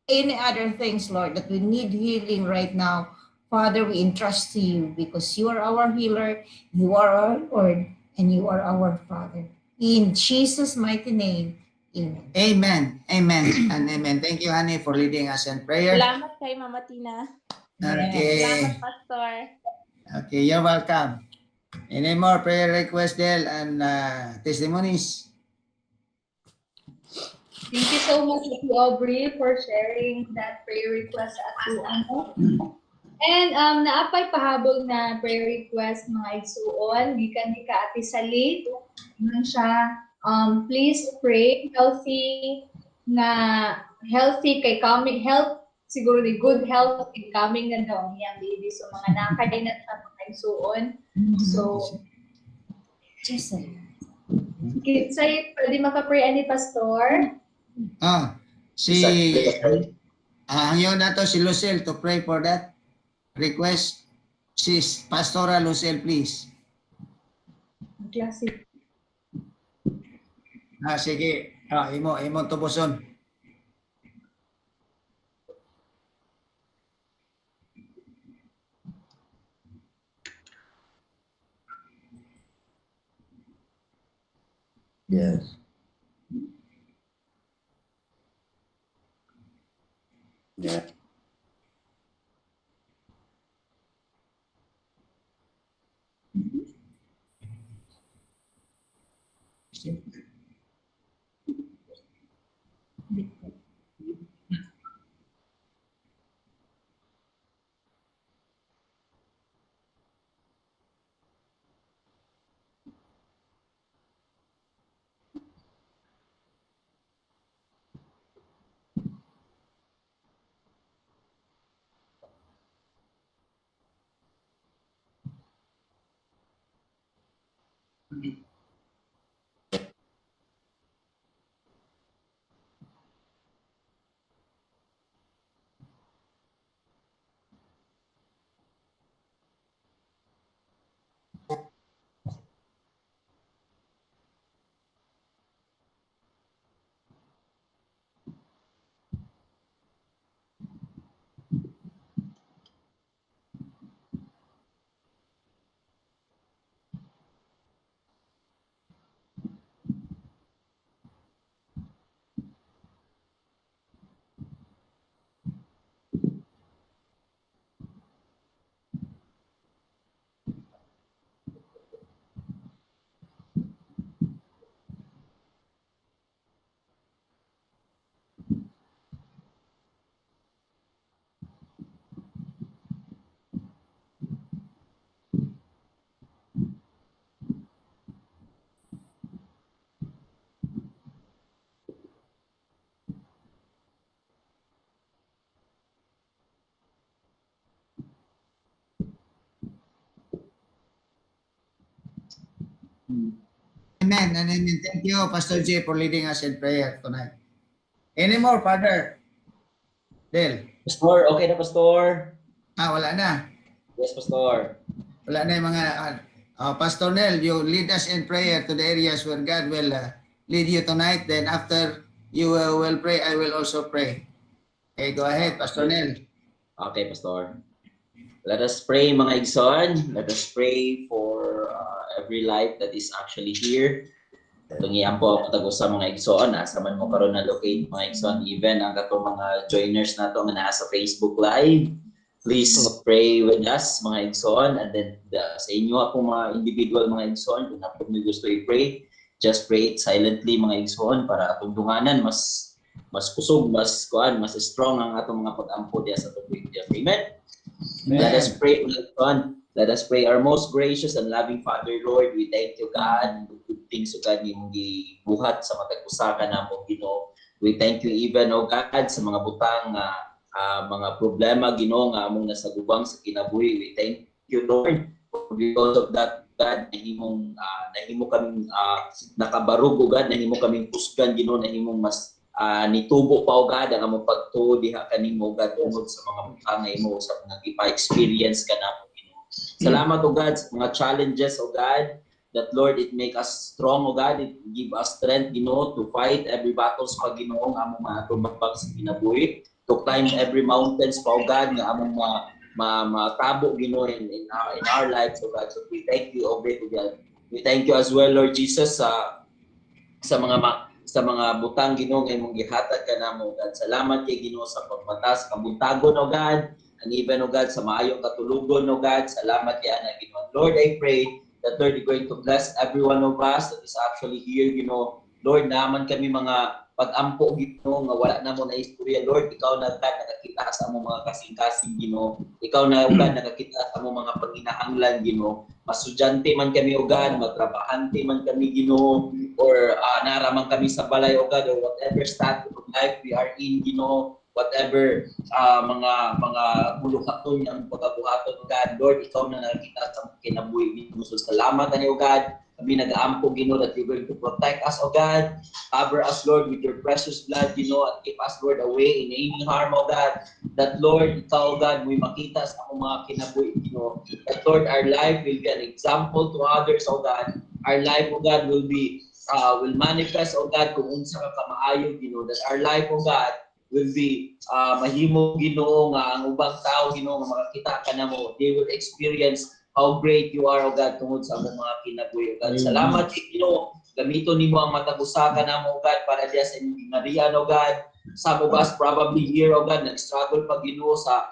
any other things, Lord, that we need healing right now. Father, we entrust to you because you are our healer, you are our Lord, and you are our Father. In Jesus' mighty name, amen. Amen. Amen. And amen. Thank you, honey, for leading us in prayer. Salamat kay Mama Tina. Okay. Salamat, Pastor. Okay, you're welcome. Any more prayer requests, Del, and testimonies? Thank you so much, Aubrey, for sharing that prayer request at And naapay pahabol na prayer request mga igsuon gikan ni Ate Sally. Nang siya please pray healthy kay coming health siguro ni good health kay coming na daw niyang baby so mga nakay na sa mga igsuon. So say pwede maka-pray ani pastor. Hangyo na to si Lucille to pray for that request. Sis, Pastora Lucille, please. Classic. Sige. Imo tubuson. Yes. Yeah. Amen and amen. Thank you, Pastor J, for leading us in prayer tonight. Any more, Father? Del? Pastor, okay na, Pastor? Wala na. Yes, Pastor. Wala na yung mga... Pastor Nel, you lead us in prayer to the areas where God will lead you tonight. Then after you will pray, I will also pray. Okay, go ahead, Pastor Nel. Okay, Pastor. Let us pray, mga igsoon. Let us pray for every life that is actually here. Tungian po ako tago sa mga igsoon. Asa man mo karon na locate mga igsoon. Even ang katong mga joiners na to nga naa sa Facebook Live. Please pray with us, mga igsoon. And then sa inyo akong mga individual mga igsoon, kung ako may gusto i-pray, just pray it silently, mga igsoon, para atong dunganan mas kusog, mas strong ang atong mga pag-ampo diya sa tubig diya. Amen. Let us pray, let us pray. Our most gracious and loving Father, Lord, we thank you, God, for good things, O God, yung gibuhat sa matag usa ka namo, Ginoo. We thank you even, O God, sa mga butang mga problema, Ginoo, nga among nasagubang sa kinabuhi. We thank you, Lord, because of that, God, nahimo kaming nakabarug, O God, nahimo kaming pusgan, Ginoo, nahimong mas nitubo pa, O God, ang among pagtuo diha kanimo, God, tungod sa mga butang na imo sa mga ipa-experience ka na. Salamat, O God, sa mga challenges, O God, that Lord, it make us strong, O God, it give us strength, Ginoo, to fight every battles pa, Ginoo, nga among mga tumbang sa kinabuhi, to climb every mountains pa, O God, nga among matabo, Ginoo, in our lives, O God. So we thank you, O God. We thank you as well, Lord Jesus, sa mga butang, Ginoo, nga imong gihatag ka namo, God. Salamat kay Ginoo sa pagmatas, kabuntagon, O God, and even, O God, sa maayong katulugon, O God. Salamat kay ana, Ginoo. Lord, I pray that, Lord, you're going to bless every one of us that is actually here, Ginoo. Lord, naman kami mga pag-ampo, Ginoo, nga wala na mo na istorya. Lord, ikaw na, God, nakakita sa among mga kasing-kasing, Ginoo. Ikaw na, God, nakakita sa among mga panghinahanglan, Ginoo. Masudyante man kami, O God, matrabahante man kami, Ginoo, or naraman kami sa balay, O God, or whatever status of life we are in, Ginoo, whatever mga buluhaton ang pagkabuhaton, God, Lord, ikaw na nakita sa kinabuhi, Ginoo. So salamat ani, O God, kami nag-aampo, Ginoo, that you're going to protect us, O God, cover us, Lord, with your precious blood, Ginoo, and keep us, Lord, away in any harm, O God, that, Lord, ikaw, O God, may makita sa mga kinabuhi, Ginoo, that, Lord, our life will be an example to others, O God, our life, O God, will manifest, O God, kung unsa ka kamaayo, Ginoo, that our life, O God, will be mahimo, Ginoo, nga ang ubang tao, Ginoo, nga makakita ka na mo, they will experience how great you are, O God, tungod sa among mga kinabuhi, O God. Salamat, Ginoo, gamito nimo ang matag-usa ka na mo, O God, para diya sa inyong ginarian, O God. Some of us probably here, O God, nag-struggle pag, Ginoo, sa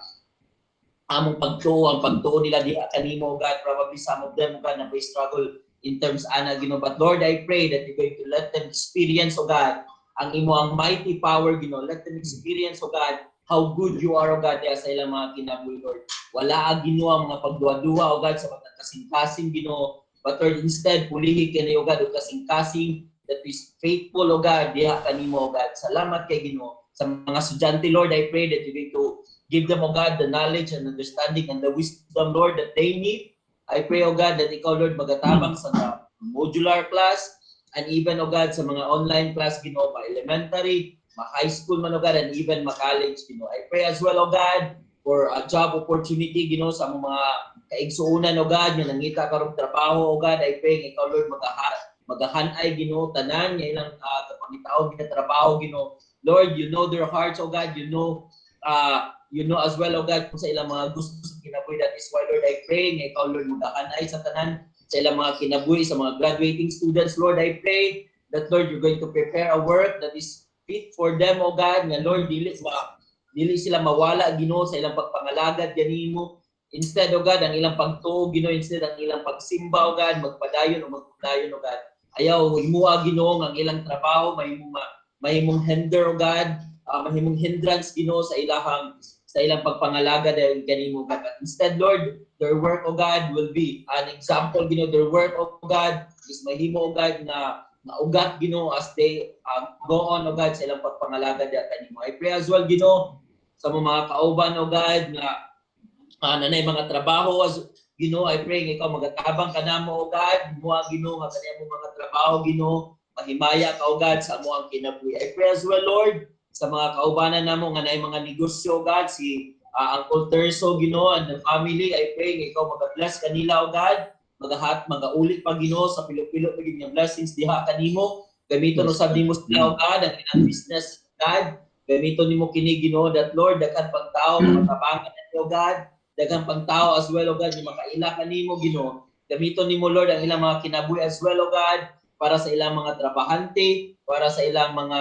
among pagtuo, ang pagtuo nila diha kanimo, O God. Probably some of them, O God, na may struggle in terms ana, Ginoo. But Lord, I pray that you're going to let them experience, O God, ang imo ang mighty power, Ginoo. Let them experience, O God, how good you are, O God, diya sa ilang mga kinabuhi, Lord. Wala Ginoo ang mga pagduwa-duwa, O God, sa pagkasing-kasing, Ginoo. But Lord, instead, pulihi kini, O God, o kasing-kasing that is faithful, O God, diha kanimo, O God. Salamat kay Ginoo. Sa mga estudyante, Lord, I pray that you're going to give them, O God, the knowledge and understanding and the wisdom, Lord, that they need. I pray, O God, that ikaw, Lord, magatabang sa modular class, and even, O God, sa mga online class, Ginoo, ma-elementary, ma-high school man, O God, and even ma-college, Ginoo. I pray as well, O God, for a job opportunity, Ginoo, sa mga kaigsuunan, O God, nga nangita karong trabaho, O God. I pray, ikaw, Lord, magahanay, Ginoo, tanan, nga ilang kapangitaon nga trabaho, Ginoo. Lord, you know their hearts, O God, you know as well, O God, kung sa ilang mga gusto sa kinabuhi. That is why, Lord, I pray, nga ikaw, Lord, magahanay sa tanan, sa ilang mga kinabuhi, sa mga graduating students, Lord, I pray that, Lord, you're going to prepare a work that is fit for them, O God, nga, Lord, dili sila mawala, Ginoo, sa ilang pagpangalagad ganimo. Instead, O God, ang ilang pagtuo, Ginoo, instead ang ilang pagsimba, O God, magpadayon, O God. Ayaw, himuha, Ginoo, ang ilang trabaho, mahimong hinder, O God, mahimong hindrance, Ginoo, sa ilang pagpangalagad ganimo, God. Instead, Lord, their work, O God, will be an example, Ginoo. Their work, O God, is mahimo, O God, na ugat, Ginoo, as they go on, O God, sa ilang pagpangalagad kanimo. I pray as well, Ginoo, sa mga kauban, O God, na nanay mga trabaho Ginoo, I pray nga ikaw magatabang ka namo, O God, mo ang Ginoo nga kaniya mo mga trabaho, Ginoo, mahimaya ka, O God, sa mo ang kinabuhi. I pray as well, Lord, sa mga kaubanan namo nga naay mga negosyo, O God, si Uncle Terso, Ginoo, and the family, I pray nga ikaw mag-bless kanila, O God, magaulit pa, Ginoo, sa pilo-pilo pa nga blessings diha kanimo. Gamiton usab nimo sila, O God, ang ilang business, God. Gamiton nimo kini, Ginoo, that Lord, daghan pang tao matabangan nato, O God. Daghang pagtao as well, O God, yung makaila kanimo, Ginoo. Gamiton nimo, Lord, ang ilang mga kinabuhi as well, O God, para sa ilang mga trabahante, para sa ilang mga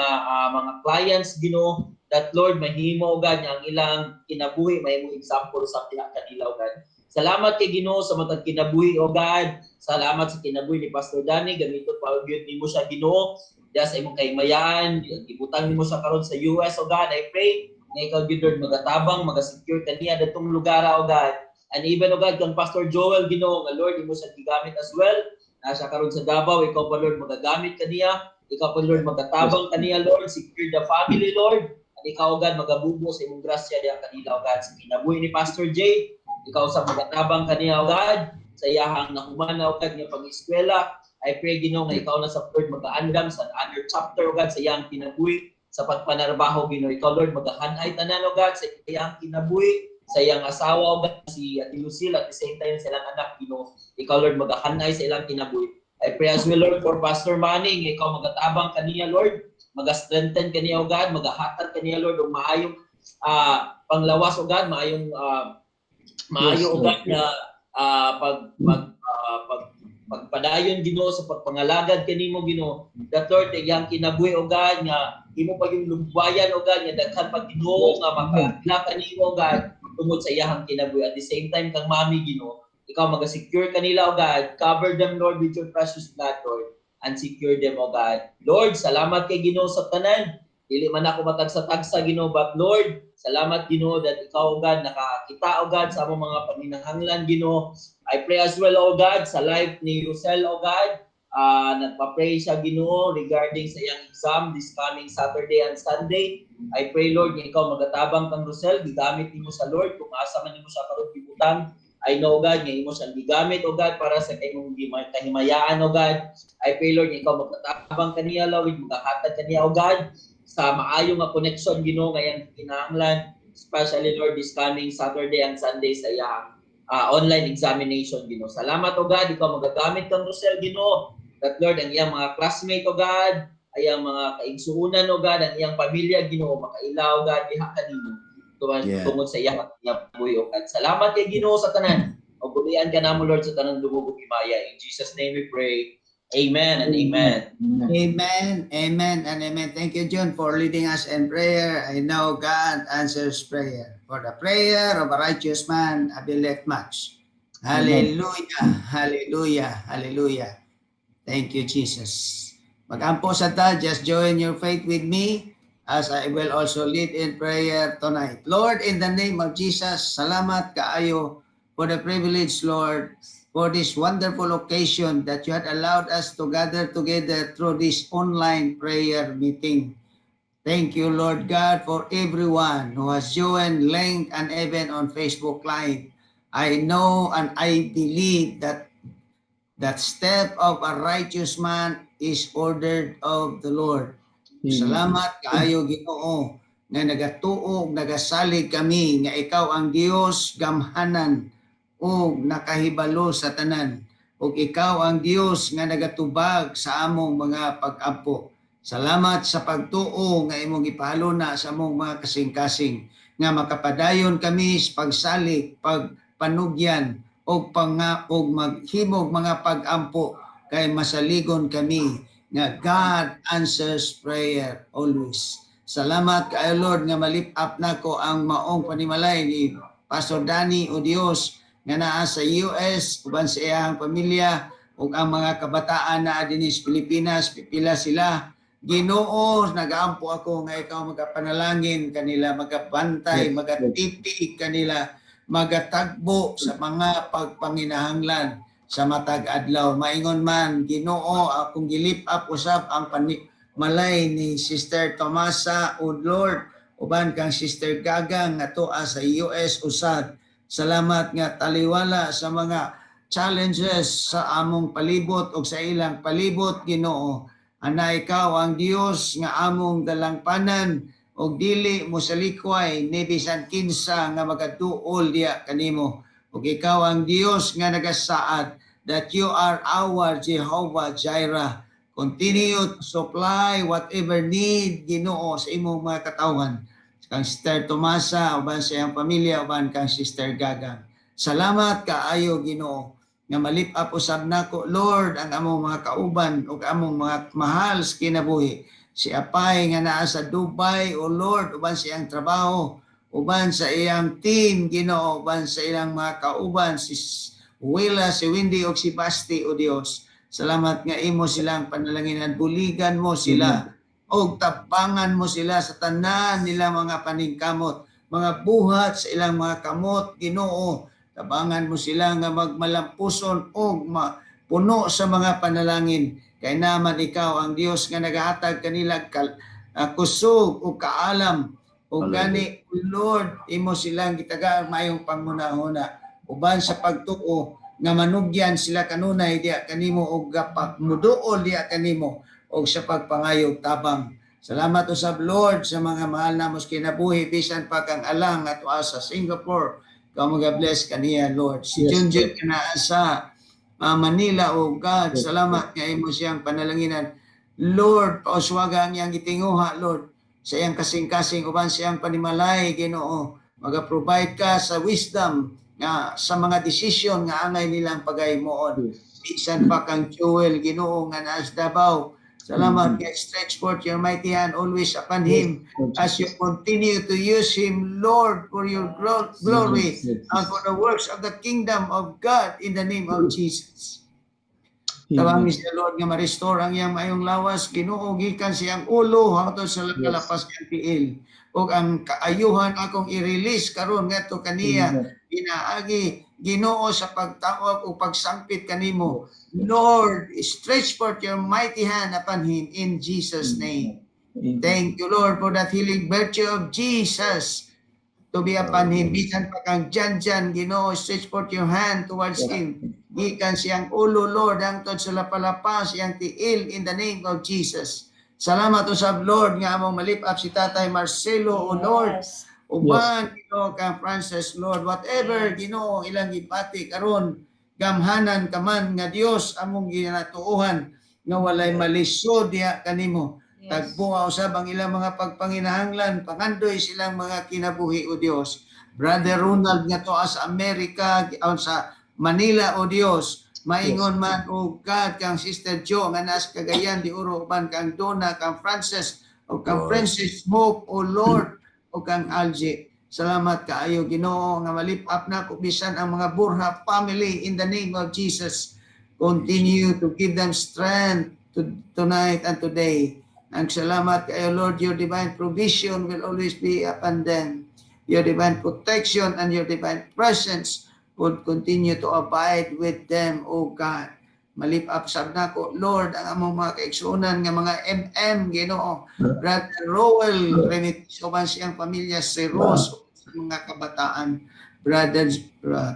clients, Ginoo. That Lord, mahimo, O God, ang ilang kinabuhi, mahimo example sa kanila, O God. Salamat kay Ginoo sa matag kinabuhi, O God. Salamat sa kinabuhi ni Pastor Danny. Gamiton pa og nimo siya, Ginoo. Diya sa imong kaymayan, ibutang nimo siya karon sa US, O God. I pray nga ikaw, Lord, magatabang, magasecure kaniya datong lugar, O God. And even, O God, kung Pastor Joel, Ginoo, nga Lord, imo siya gigamit as well. Nasa karon sa Davao, ikaw pa, Lord, magagamit kaniya. Ikaw pa, Lord, magatabang kaniya, Lord. Secure the family, Lord. At ikaw, O God, magabubo sa imong grasya diya kanila, O God. Sa kinabuhi ni Pastor Jay, ikaw sa magatabang kaniya, O God. Sa iyahang nakumana, O God, nga pag-eskwela. I pray, Ginoo, nga ikaw na sa Lord, mag-aandam sa other chapter, O God, sa iyang kinabuhi. Sa pagpanarbaho, Ginoo, ikaw, Lord, magahanay tanan, O God, sa iyang kinabuhi, sa iyang asawa, O God, si Ate Lucille, at the same time sa ilang anak, Ginoo, ikaw, Lord, magahanay sa ilang kinabuhi. I pray as well, Lord, for Pastor Manning, ikaw magatabang kaniya, Lord, mag-strengthen kaniya, O God, magahatag kaniya, Lord, o maayong panglawas, O God, maayong maayo, O God, na pagpadayon, Ginoo, sa pagpangalagad kanimo, Ginoo. That Lord, iyang kinabuhi, O God, nga imo pa yung lugwayan, O God, nga daghan pag Ginoo nga makadla kanimo, O God, tungod sa iyang kinabuhi. At the same time, kang mami, Ginoo, ikaw maga-secure kanila, O God. Cover them, Lord, with your precious blood, Lord, and secure them, O God. Lord, salamat kay Ginoo sa tanan. Dili man ako matagsa-tagsa, Ginoo, but Lord, salamat, Ginoo, that ikaw, O God, nakakita, O God, sa among mga paminahanglan, Ginoo. I pray as well, O God, sa life ni Rosel, O God. Nagpa-pray siya, Ginoo, regarding sa iyang exam this coming Saturday and Sunday. I pray, Lord, nga ikaw magatabang kang Rosel, gigamit nimo sa Lord, kung asa man nimo siya karon gibutang. I know, God, nga imo siyang gigamit, O God, para sa kayong kahimayaan, O God. I pray, Lord, nga ikaw magatabang kaniya, Lord, magahatag kaniya, O God, sa maayong nga connection, Ginoo, ngayong kinahanglan, especially, Lord, this coming Saturday and Sunday sa iyang online examination, Ginoo. Salamat, O God, ikaw magagamit kang Rosel, Ginoo. That Lord, ang iyang mga classmate, O God, ang iyang mga kaigsuunan, O God, ang iyang pamilya, Ginoo, makailaw, O God, diha kanimo. Tungod sa iyang buhay, O God. Salamat kay Ginoo sa tanan. O gulian ka namo, Lord, sa tanan dumugog himaya. In Jesus' name we pray. Amen and amen. Amen, amen, and amen. Thank you, John, for leading us in prayer. I know God answers prayer. For the prayer of a righteous man availeth much. Hallelujah, hallelujah, hallelujah. Thank you, Jesus. Mag-ampo sa ta, just join your faith with me as I will also lead in prayer tonight. Lord, in the name of Jesus, salamat kaayo for the privilege, Lord, for this wonderful occasion that you had allowed us to gather together through this online prayer meeting. Thank you, Lord God, for everyone who has joined, linked, and even on Facebook Live. I know and I believe that that step of a righteous man is ordered of the Lord. Salamat kaayo, Ginoo, nga nagatuog, nagasalig kami nga ikaw ang Dios gamhanan o nakahibalo sa tanan. O ikaw ang Dios nga nagatubag sa among mga pag-ampo. Salamat sa pagtuo nga imong ipahalo na sa among mga kasing-kasing nga makapadayon kami sa pagsalig, pagpanugyan o maghimog mga pag-ampo kay masaligon kami nga God answers prayer always. Salamat kay Lord nga malip up nako ang maong panimalay ni Pastor Danny o Dios nga naa sa US uban sa iyang pamilya ug ang mga kabataan na dinhi sa Pilipinas, pipila sila. Ginoo, nagaampo ako nga ikaw magapanalangin kanila, magabantay, magatipig kanila, magatagbo sa mga pagpanginahanglan sa matag adlaw. Maingon man, Ginoo, akong gilip up usab ang malay ni Sister Tomasa o Lord, uban kang Sister Gagang nga tuwa sa US usad. Salamat nga taliwala sa mga challenges sa among palibot o sa ilang palibot, Ginoo. Ana ikaw ang Dios nga among dalangpanan o dili mo sa likway ni bisan kinsa nga magatuol diya kanimo. O ikaw ang Dios nga nagasaad that you are our Jehovah Jireh. Continue to supply whatever need, Ginoo, sa imong mga katawhan. Kang Sister Tomasa, uban sa iyang pamilya, uban kang Sister Gagang. Salamat kaayo, Ginoo, nga malip-up usab nako, Lord, ang among mga kauban o among mga mahal sa kinabuhi. Si Apay nga naa sa Dubai, o Lord, uban sa iyang trabaho, uban sa iyang team, Ginoo, uban sa ilang mga kauban, si Willa, si Wendy, o si Basti, o Dios. Salamat nga imo silang panalanginan, buligan mo sila, o tabangan mo sila sa tanan nila mga paningkamot, mga buhat sa ilang mga kamot, Ginoo. Tabangan mo sila nga magmalampuson o puno sa mga panalangin. Kay naman ikaw ang Dios nga nagahatag kanila kusog o kaalam. O gani, Lord, imo silang gitagaan mayong pangunahuna. Uban sa pagtuo nga manugyan sila kanunay diya kanimo o gapagmuduol diya kanimo o sa pagpangayog tabang. Salamat usab, Lord, sa mga mahal namos kinabuhi bisan pa kang alang at sa Singapore. Ikaw mag-bless kaniya, Lord. Si Junjun ka na sa Manila, oh God, salamat nga imo siyang panalanginan. Lord, pauswaga ang iyang gitinguha, Lord, sa iyang kasing-kasing, uban siyang panimalay, Ginoo. Mag-provide ka sa wisdom nga sa mga desisyon nga angay nilang pagaymoon. Bisan pa kang Joel, Ginoo, nga naas Davao. Salamat nga stretch forth your mighty hand always upon him as you continue to use him, Lord, for your glory and for the works of the kingdom of God in the name of Jesus. Tawagin siya, Lord, nga ma-restore ang iyang mayong lawas, Ginoo, gikan siyang ulo hangtod sa kalapas ng tiil. O ang kaayuhan akong i-release karon ngadto kaniya inaagi, Ginoo, sa pagtawag o pagsangpit kanimo. Lord, stretch forth your mighty hand upon him in Jesus' name. Thank you, Lord, for that healing virtue of Jesus to be upon him. Bisan pa kang Jan, Ginoo, stretch forth your hand towards him. Gikan siyang ulo, Lord, hangtod sa lapalapas, siyang tiil in the name of Jesus. Salamat usab, Lord, nga among malip-up si Tatay Marcelo, O Lord. Uban, Ginoo, kang Francis, Lord, whatever, Ginoo, ilang gipati karon, gamhanan kaman nga Dios among ginatuuhan nga walay malisod diha kanimo. Tagbuha usab ang ilang mga pagpanginahanglan, pangandoy silang mga kinabuhi, O Dios. Brother Ronald nga to sa Amerika, sa Manila, O Dios. Maingon man, O God, kang Sister Jo nga nas Cagayan di Oro, uban kang Donna, kang Frances, o kang Princess Hope, O Lord, o kang Algie. Salamat kaayo, Ginoo, nga malip-up na ko bisan ang mga Burha family in the name of Jesus. Continue to give them strength tonight and today. Ang salamat kaayo, Lord, your divine provision will always be upon them. Your divine protection and your divine presence would continue to abide with them, O God. Malip-up sab nako, Lord, ang among mga kaigsuonan nga mga MM, Ginoo. Brother Roel, Renitis, uban siyang pamilya, si Rose, mga kabataan, Brother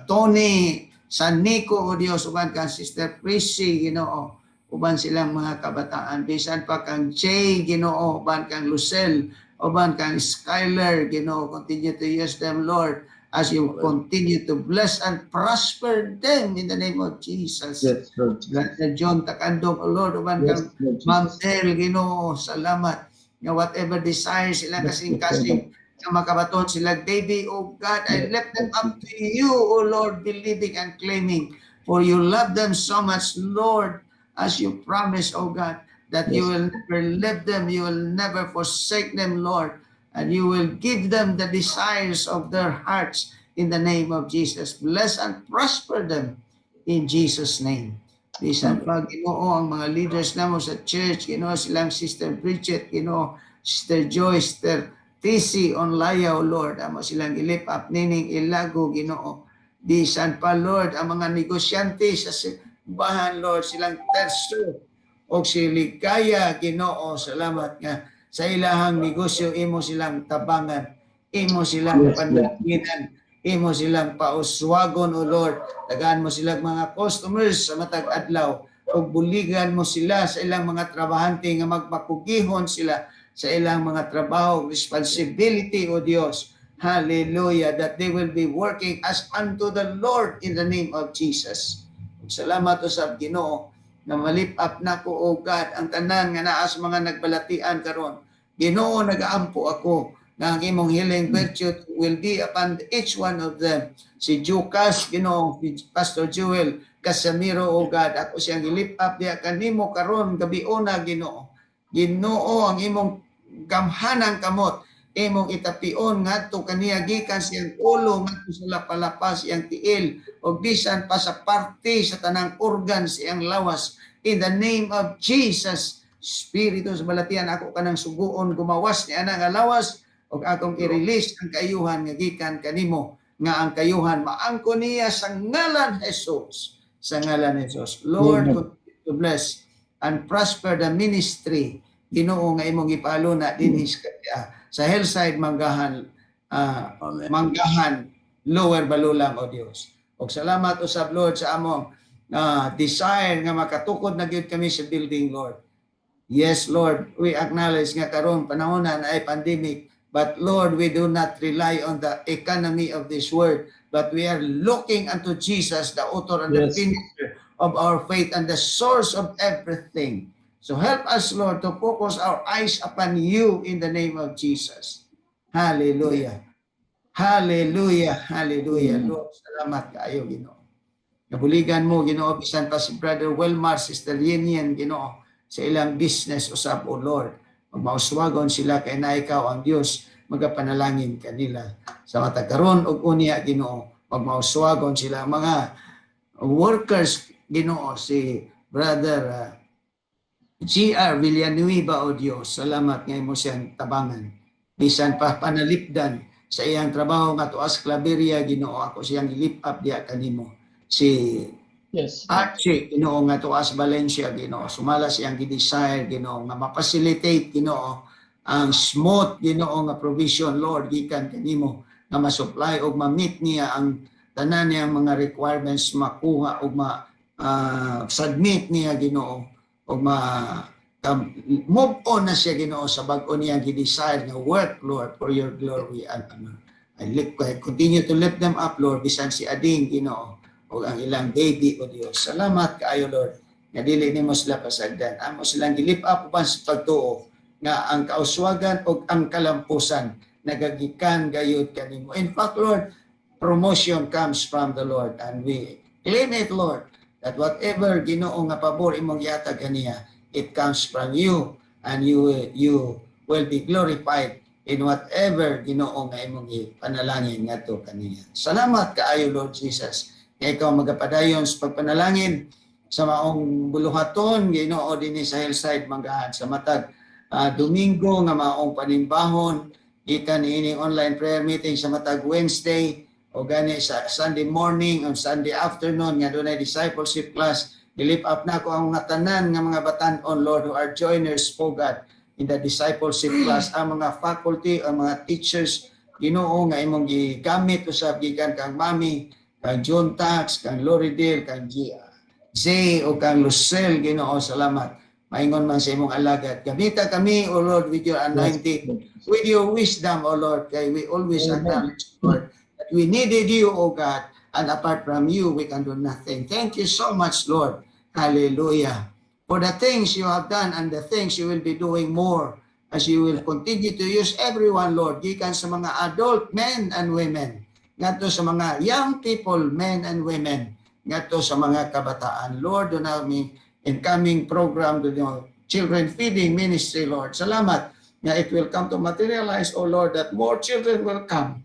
Tony, San Nico, O Dios, uban kang Sister Prissy, Ginoo, uban silang mga kabataan, bisan pa kang Jay, Ginoo, uban kang Lucelle, uban kang Skyler, Ginoo, continue to use them, Lord, as you continue to bless and prosper them in the name of Jesus. Yes, Lord. Brother John Takandong, O Lord, uban kang Ma'am Del, Ginoo, salamat, nga whatever desires sila kasing-kasing, na makabaton sila, baby, oh God, I left them up to you, oh Lord, believing and claiming, for you love them so much, Lord, as you promised, oh God, that you will never leave them, you will never forsake them, Lord, and you will give them the desires of their hearts in the name of Jesus. Bless and prosper them in Jesus' name. Bisan pa, Ginoo, ang mga leaders namo sa church, Ginoo, silang Sister Bridget, Ginoo, Sister Joyce, Sister TC Onlaya, O Lord, amo silang ilip up nining Ilago, Ginoo. Bisan pa, Lord, ang mga negosyante sa simbahan, Lord, silang Terso o si Ligaya, Ginoo, salamat nga sa ilahang negosyo, imo silang tabangan, imo silang panlakinan, imo silang pauswagon, O Lord. Tagaan mo silang mga customers sa matag adlaw. O buligan mo sila sa ilang mga trabahante nga magpakugihon sila sa ilang mga trabaho, responsibility, O Dios. Hallelujah, that they will be working as unto the Lord in the name of Jesus. Salamat usab Ginoo na malip-up na ko, O God, ang tanan nga naa sa mga nagbalatian karon. Ginoo, nagaampo ako na ang imong healing virtue will be upon each one of them. Si Jukas, Ginoo, Pastor Joel Casamiro, O God, ako siyang gilip up diya kanimo karon gabi una, Ginoo. Ginoo, ang imong gamhanang kamot, imong itapion ngadto kaniya gikan siyang ulo ngadto sa lapalapas siyang tiil o bisan pa sa parte sa tanang organ siyang lawas in the name of Jesus. Espiritu sa balatian ako kanang suguon gumawas ni ana nga lawas ug akong i-release ang kayuhan nga gikan kanimo nga ang kayuhan maangko niya sa ngalan Jesus, sa ngalan Jesus. Lord, continue to bless and prosper the ministry, Ginoo, nga imong ipaaluna dinhi sa Hillside Manggahan, Manggahan Lower Balulang, O Dios. Og salamat usab Lord sa among desire nga makatukod na gyud kami sa building, Lord. Yes, Lord, we acknowledge nga karon panahon na ay pandemic, but Lord, we do not rely on the economy of this world, but we are looking unto Jesus, the author and the finisher of our faith and the source of everything. So help us, Lord, to focus our eyes upon you in the name of Jesus. Hallelujah. Hallelujah. Hallelujah. Lord, salamat kaayo, Ginoo. Nabuligan mo, Ginoo, bisan pa si Brother Wilmar, Sister Yenian, Ginoo, sa ilang business usab, O Lord. Magmauswagon sila kay na ikaw ang Dios, magapanalangin kanila. Sa matagaron og unya, Ginoo, magmauswagon sila mga workers, Ginoo, si Brother G.R. Villanueva, O Dios, salamat nga mo siyang tabangan. Bisan pa panalipdan sa iyang trabaho nga tuas Claveria, Ginoo, ako siyang lift up diya kanimo. Si Archie, Ginoo, nga tuas Valencia, Ginoo, sumala siyang gi-desire, Ginoo, nga ma-facilitate, Ginoo, ang smooth, Ginoo, nga provision, Lord, gikan kanimo, nga ma-supply o ma-meet niya ang tanan niyang mga requirements makuha o ma-submit niya, Ginoo, o move on na siya, Ginoo, sa bag-o niyang gi-desire nga work, Lord, for your glory and honor. I continue to lift them up, Lord, bisan si Ading, Ginoo, o ang ilang baby, O Dios. Salamat kaayo, Lord, nga dili nimo sila pasagdan. Amo silang gilip up upan sa pagtuo nga ang kauswagan o ang kalampusan nagagikan gayud kanimo. In fact, Lord, promotion comes from the Lord and we claim it, Lord, that whatever, Ginoo, nga pabor imong gihatag kaniya, it comes from you and you will be glorified in whatever, Ginoo, nga imong panalangin ngadto kaniya. Salamat kaayo, Lord Jesus, nga ikaw magapadayon sa pagpanalangin sa maong buluhaton, Ginoo, dinhi sa Hillside Manggahan sa matag Domingo nga maong panimbahon ikan ini online prayer meeting sa matag Wednesday o gani sa Sunday morning o Sunday afternoon nga dunay discipleship class. Dilift up na ko ang mga tanan nga mga batan-on, Lord, who are joiners, po God, in the discipleship class, ang mga faculty, ang mga teachers, Ginoo, nga imong gigamit usab gikan kang Mami, kang John Tax, kang Loridel, kang Zay o kang Lucel, Ginoo, salamat. Maingon man sa imong alagad. Gamita kami, O Lord, with your anointing, with your wisdom, O Lord, kay we always acknowledge, Lord, that we needed you, O God, and apart from you, we can do nothing. Thank you so much, Lord. Hallelujah. For the things you have done and the things you will be doing more as you will continue to use everyone, Lord, gikan sa mga adult men and women, ngadto sa mga young people, men and women, ngadto sa mga kabataan. Lord, do namin incoming program to the children feeding ministry, Lord. Salamat na it will come to materialize, O Lord, that more children will come.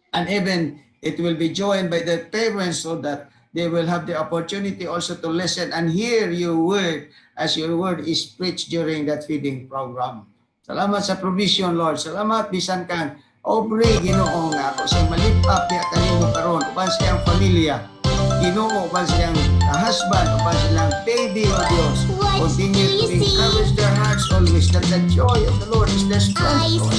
And even it will be joined by the parents so that they will have the opportunity also to listen and hear your word as your word is preached during that feeding program. Salamat sa provision, Lord. Salamat bisan kang Aubrey, Ginoo, nga ako siyang malift up niya kanino karon uban siyang pamilya. Ginoo, uban siyang husband, uban silang baby, O Dios. Continue to encourage their hearts always that the joy of the Lord is their strength, Lord.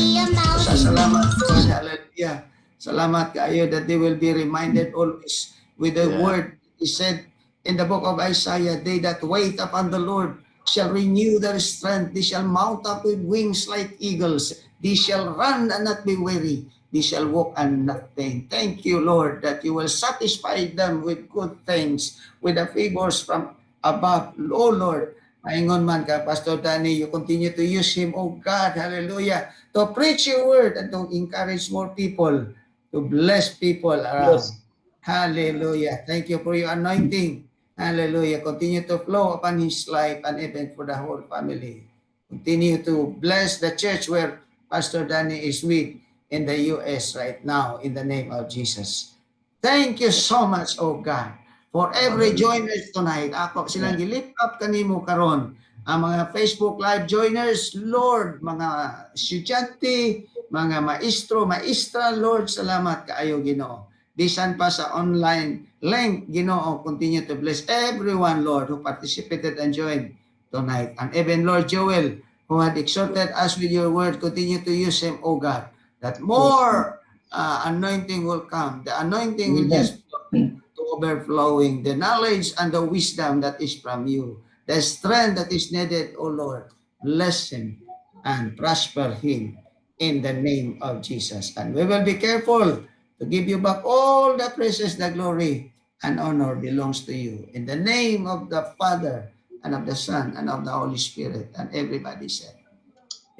Salamat, Lord. Hallelujah. Salamat kaayo that they will be reminded always with the Yeah. word. He said in the book of Isaiah, they that wait upon the Lord shall renew their strength. They shall mount up with wings like eagles. They shall run and not be weary. They shall walk and not faint. Thank you, Lord, that you will satisfy them with good things, with the favors from above. Oh, Lord, maingon man ka, Pastor Danny, you continue to use him, oh God, hallelujah, to preach your word and to encourage more people, to bless people around. Yes. Hallelujah. Thank you for your anointing. Hallelujah. Continue to flow upon his life and even for the whole family. Continue to bless the church where Pastor Danny is with in the U.S. right now in the name of Jesus. Thank you so much, oh God, for every joiners tonight. Ako silang gilift up kanimo karon. Ang mga Facebook Live joiners, Lord, mga estudyante, mga maestro, maestra, Lord, salamat kaayo Ginoo. Bisan pa sa online link, Ginoo, continue to bless everyone, Lord, who participated and joined tonight. And even Lord Joel, who had exhorted us with your word, continue to use him, oh God, that more anointing will come. The anointing will just to overflowing, the knowledge and the wisdom that is from you, the strength that is needed, oh Lord, bless him and prosper him in the name of Jesus. And we will be careful to give you back all the praises, the glory, and honor belongs to you. In the name of the Father, and of the Son, and of the Holy Spirit. And everybody said,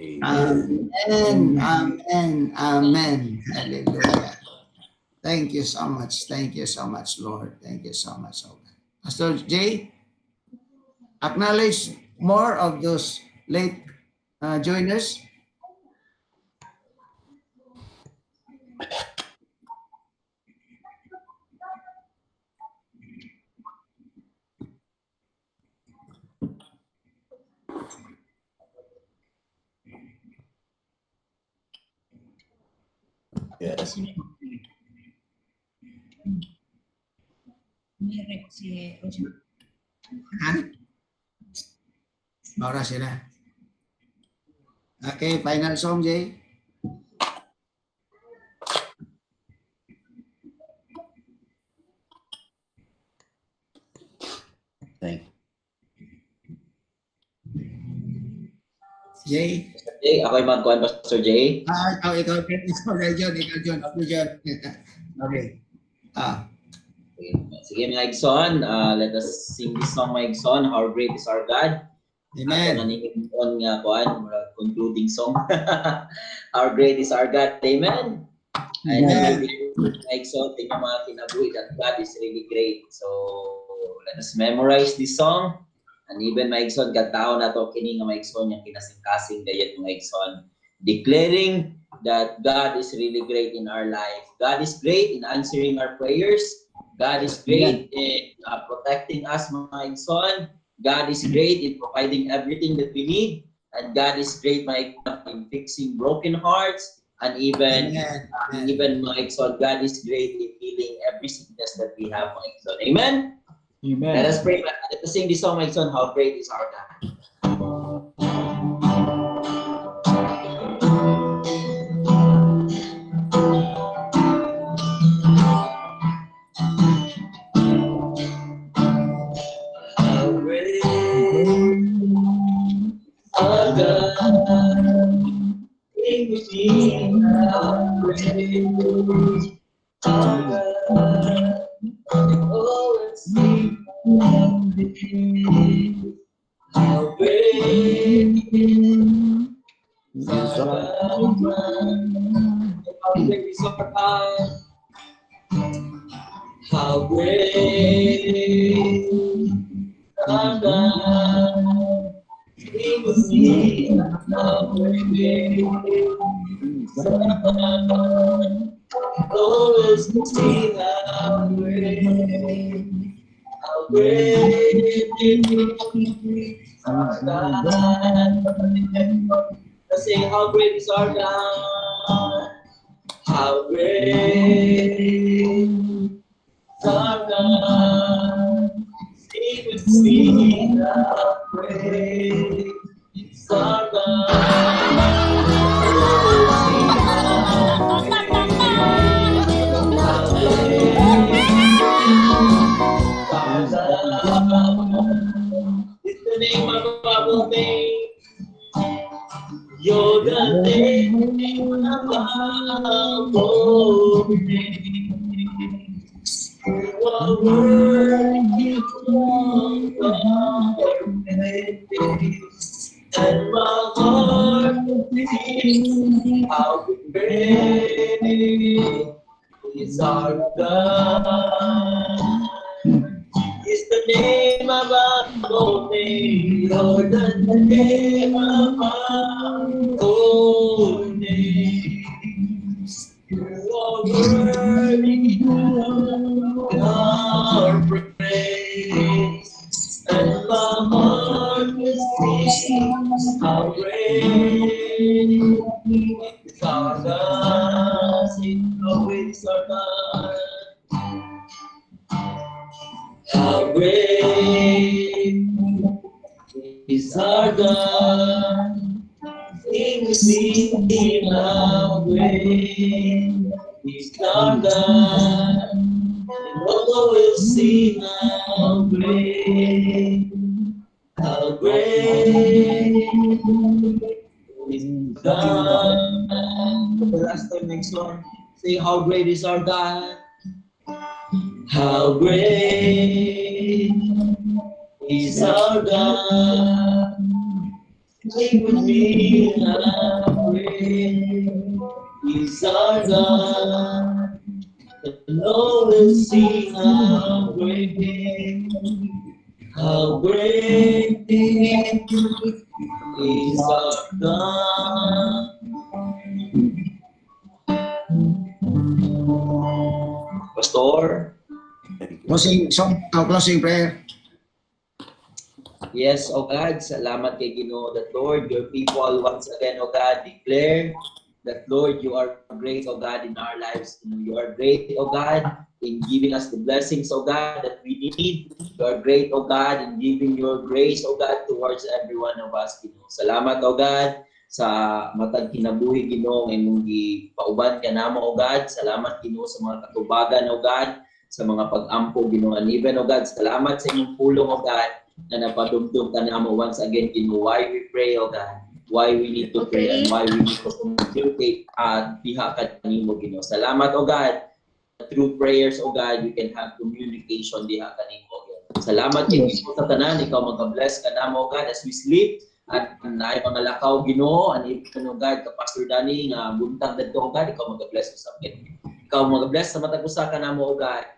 Amen, amen, amen. Hallelujah. Thank you so much. Thank you so much, Lord. Thank you so much, oh God. Pastor Jay, acknowledge more of those late joiners. Yes. Ha? Maura sila. Okay, final song, Jay. Thank you. Jay. Jay, ako yung magkuhan, Pastor Jay. Ikaw, John. Okay. Sige mga Igsoon, let us sing this song mga Igsoon, How Great is Our God. Amen. Ato nga nga kuhan, concluding song. How great is our God. Amen. And mga Igsoon, tingnan mga kinabuhi that God is really great. So let us memorize this song. And even mga Igsoon, katao na to kini nga mga Igsoon yung kinasing-kasing gayat mga Igsoon. Declaring that God is really great in our life. God is great in answering our prayers. God is great in protecting us mga Igsoon. God is great in providing everything that we need. And God is great my God, in fixing broken hearts. And even mga Igsoon, God is great in healing every sickness that we have mga Igsoon. Amen? Amen. Let us pray. Let us sing this song my Igsoon, How Great is Our God. How great our God, He will see how great always to see how great our God. Let's say how great is our God. How great our God, He would see how great our God. the name above all names. You are worthy of our praise, and my heart sings how great is our God. Is the name above all names, Lord, the name above all names. You are worthy of our praise, and my heart will sing how great is our God. Sing how great is our God. How great is our God. Sing with me, how great is our God. And all will see how great is God. The last time next song, say how great is our God. How great is our God. Sing with me, how great is our God. And all will see how great is our God. Pastor? Closing song, closing prayer. Yes, O God, salamat kay Ginoo that Lord, your people once again, O God, declare that Lord, you are great, O God, in our lives. You are great, O God, in giving us the blessings, O God, that we need. You are great, O God, in giving your grace, O God, towards every one of us, Ginoo. Salamat, O God, sa matag kinabuhi, Ginoo, ng imong gipauban ka namo, O God. Salamat, Ginoo, sa mga katubagan, O God, sa mga pag-ampo, Ginoo. And even, O God, salamat sa inyong pulong, O God, na napadumdum ka namo once again, Ginoo. Why we pray, O God, why we need to pray, and why we need to communicate diha ka nimo, Ginoo. Salamat, O God, through prayers, O God, you can have communication diha ka nimo, Ginoo. Salamat kay Ginoo sa tanan, ikaw mag-bless ka namo, O God, as we sleep. At naay mga lakaw, Ginoo, and even, O God, ka Pastor Danny nga buntag dadto, O God, ikaw mag-bless sa akin. Ikaw mag-bless sa matag usa ka namo, O God.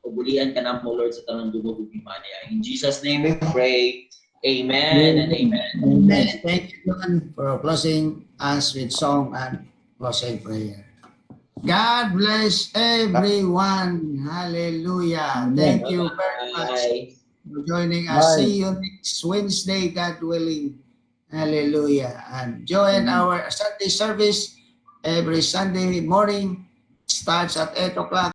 Ubulian ka namo, Lord, sa tanang dungog ug himaya. In Jesus' name we pray. Amen and amen. Amen. Thank you, John, for closing us with song and closing prayer. God bless everyone. Hallelujah. Thank you very much for joining us. See you next Wednesday, God willing. Hallelujah. And join our Sunday service every Sunday morning. Starts at 8 o'clock.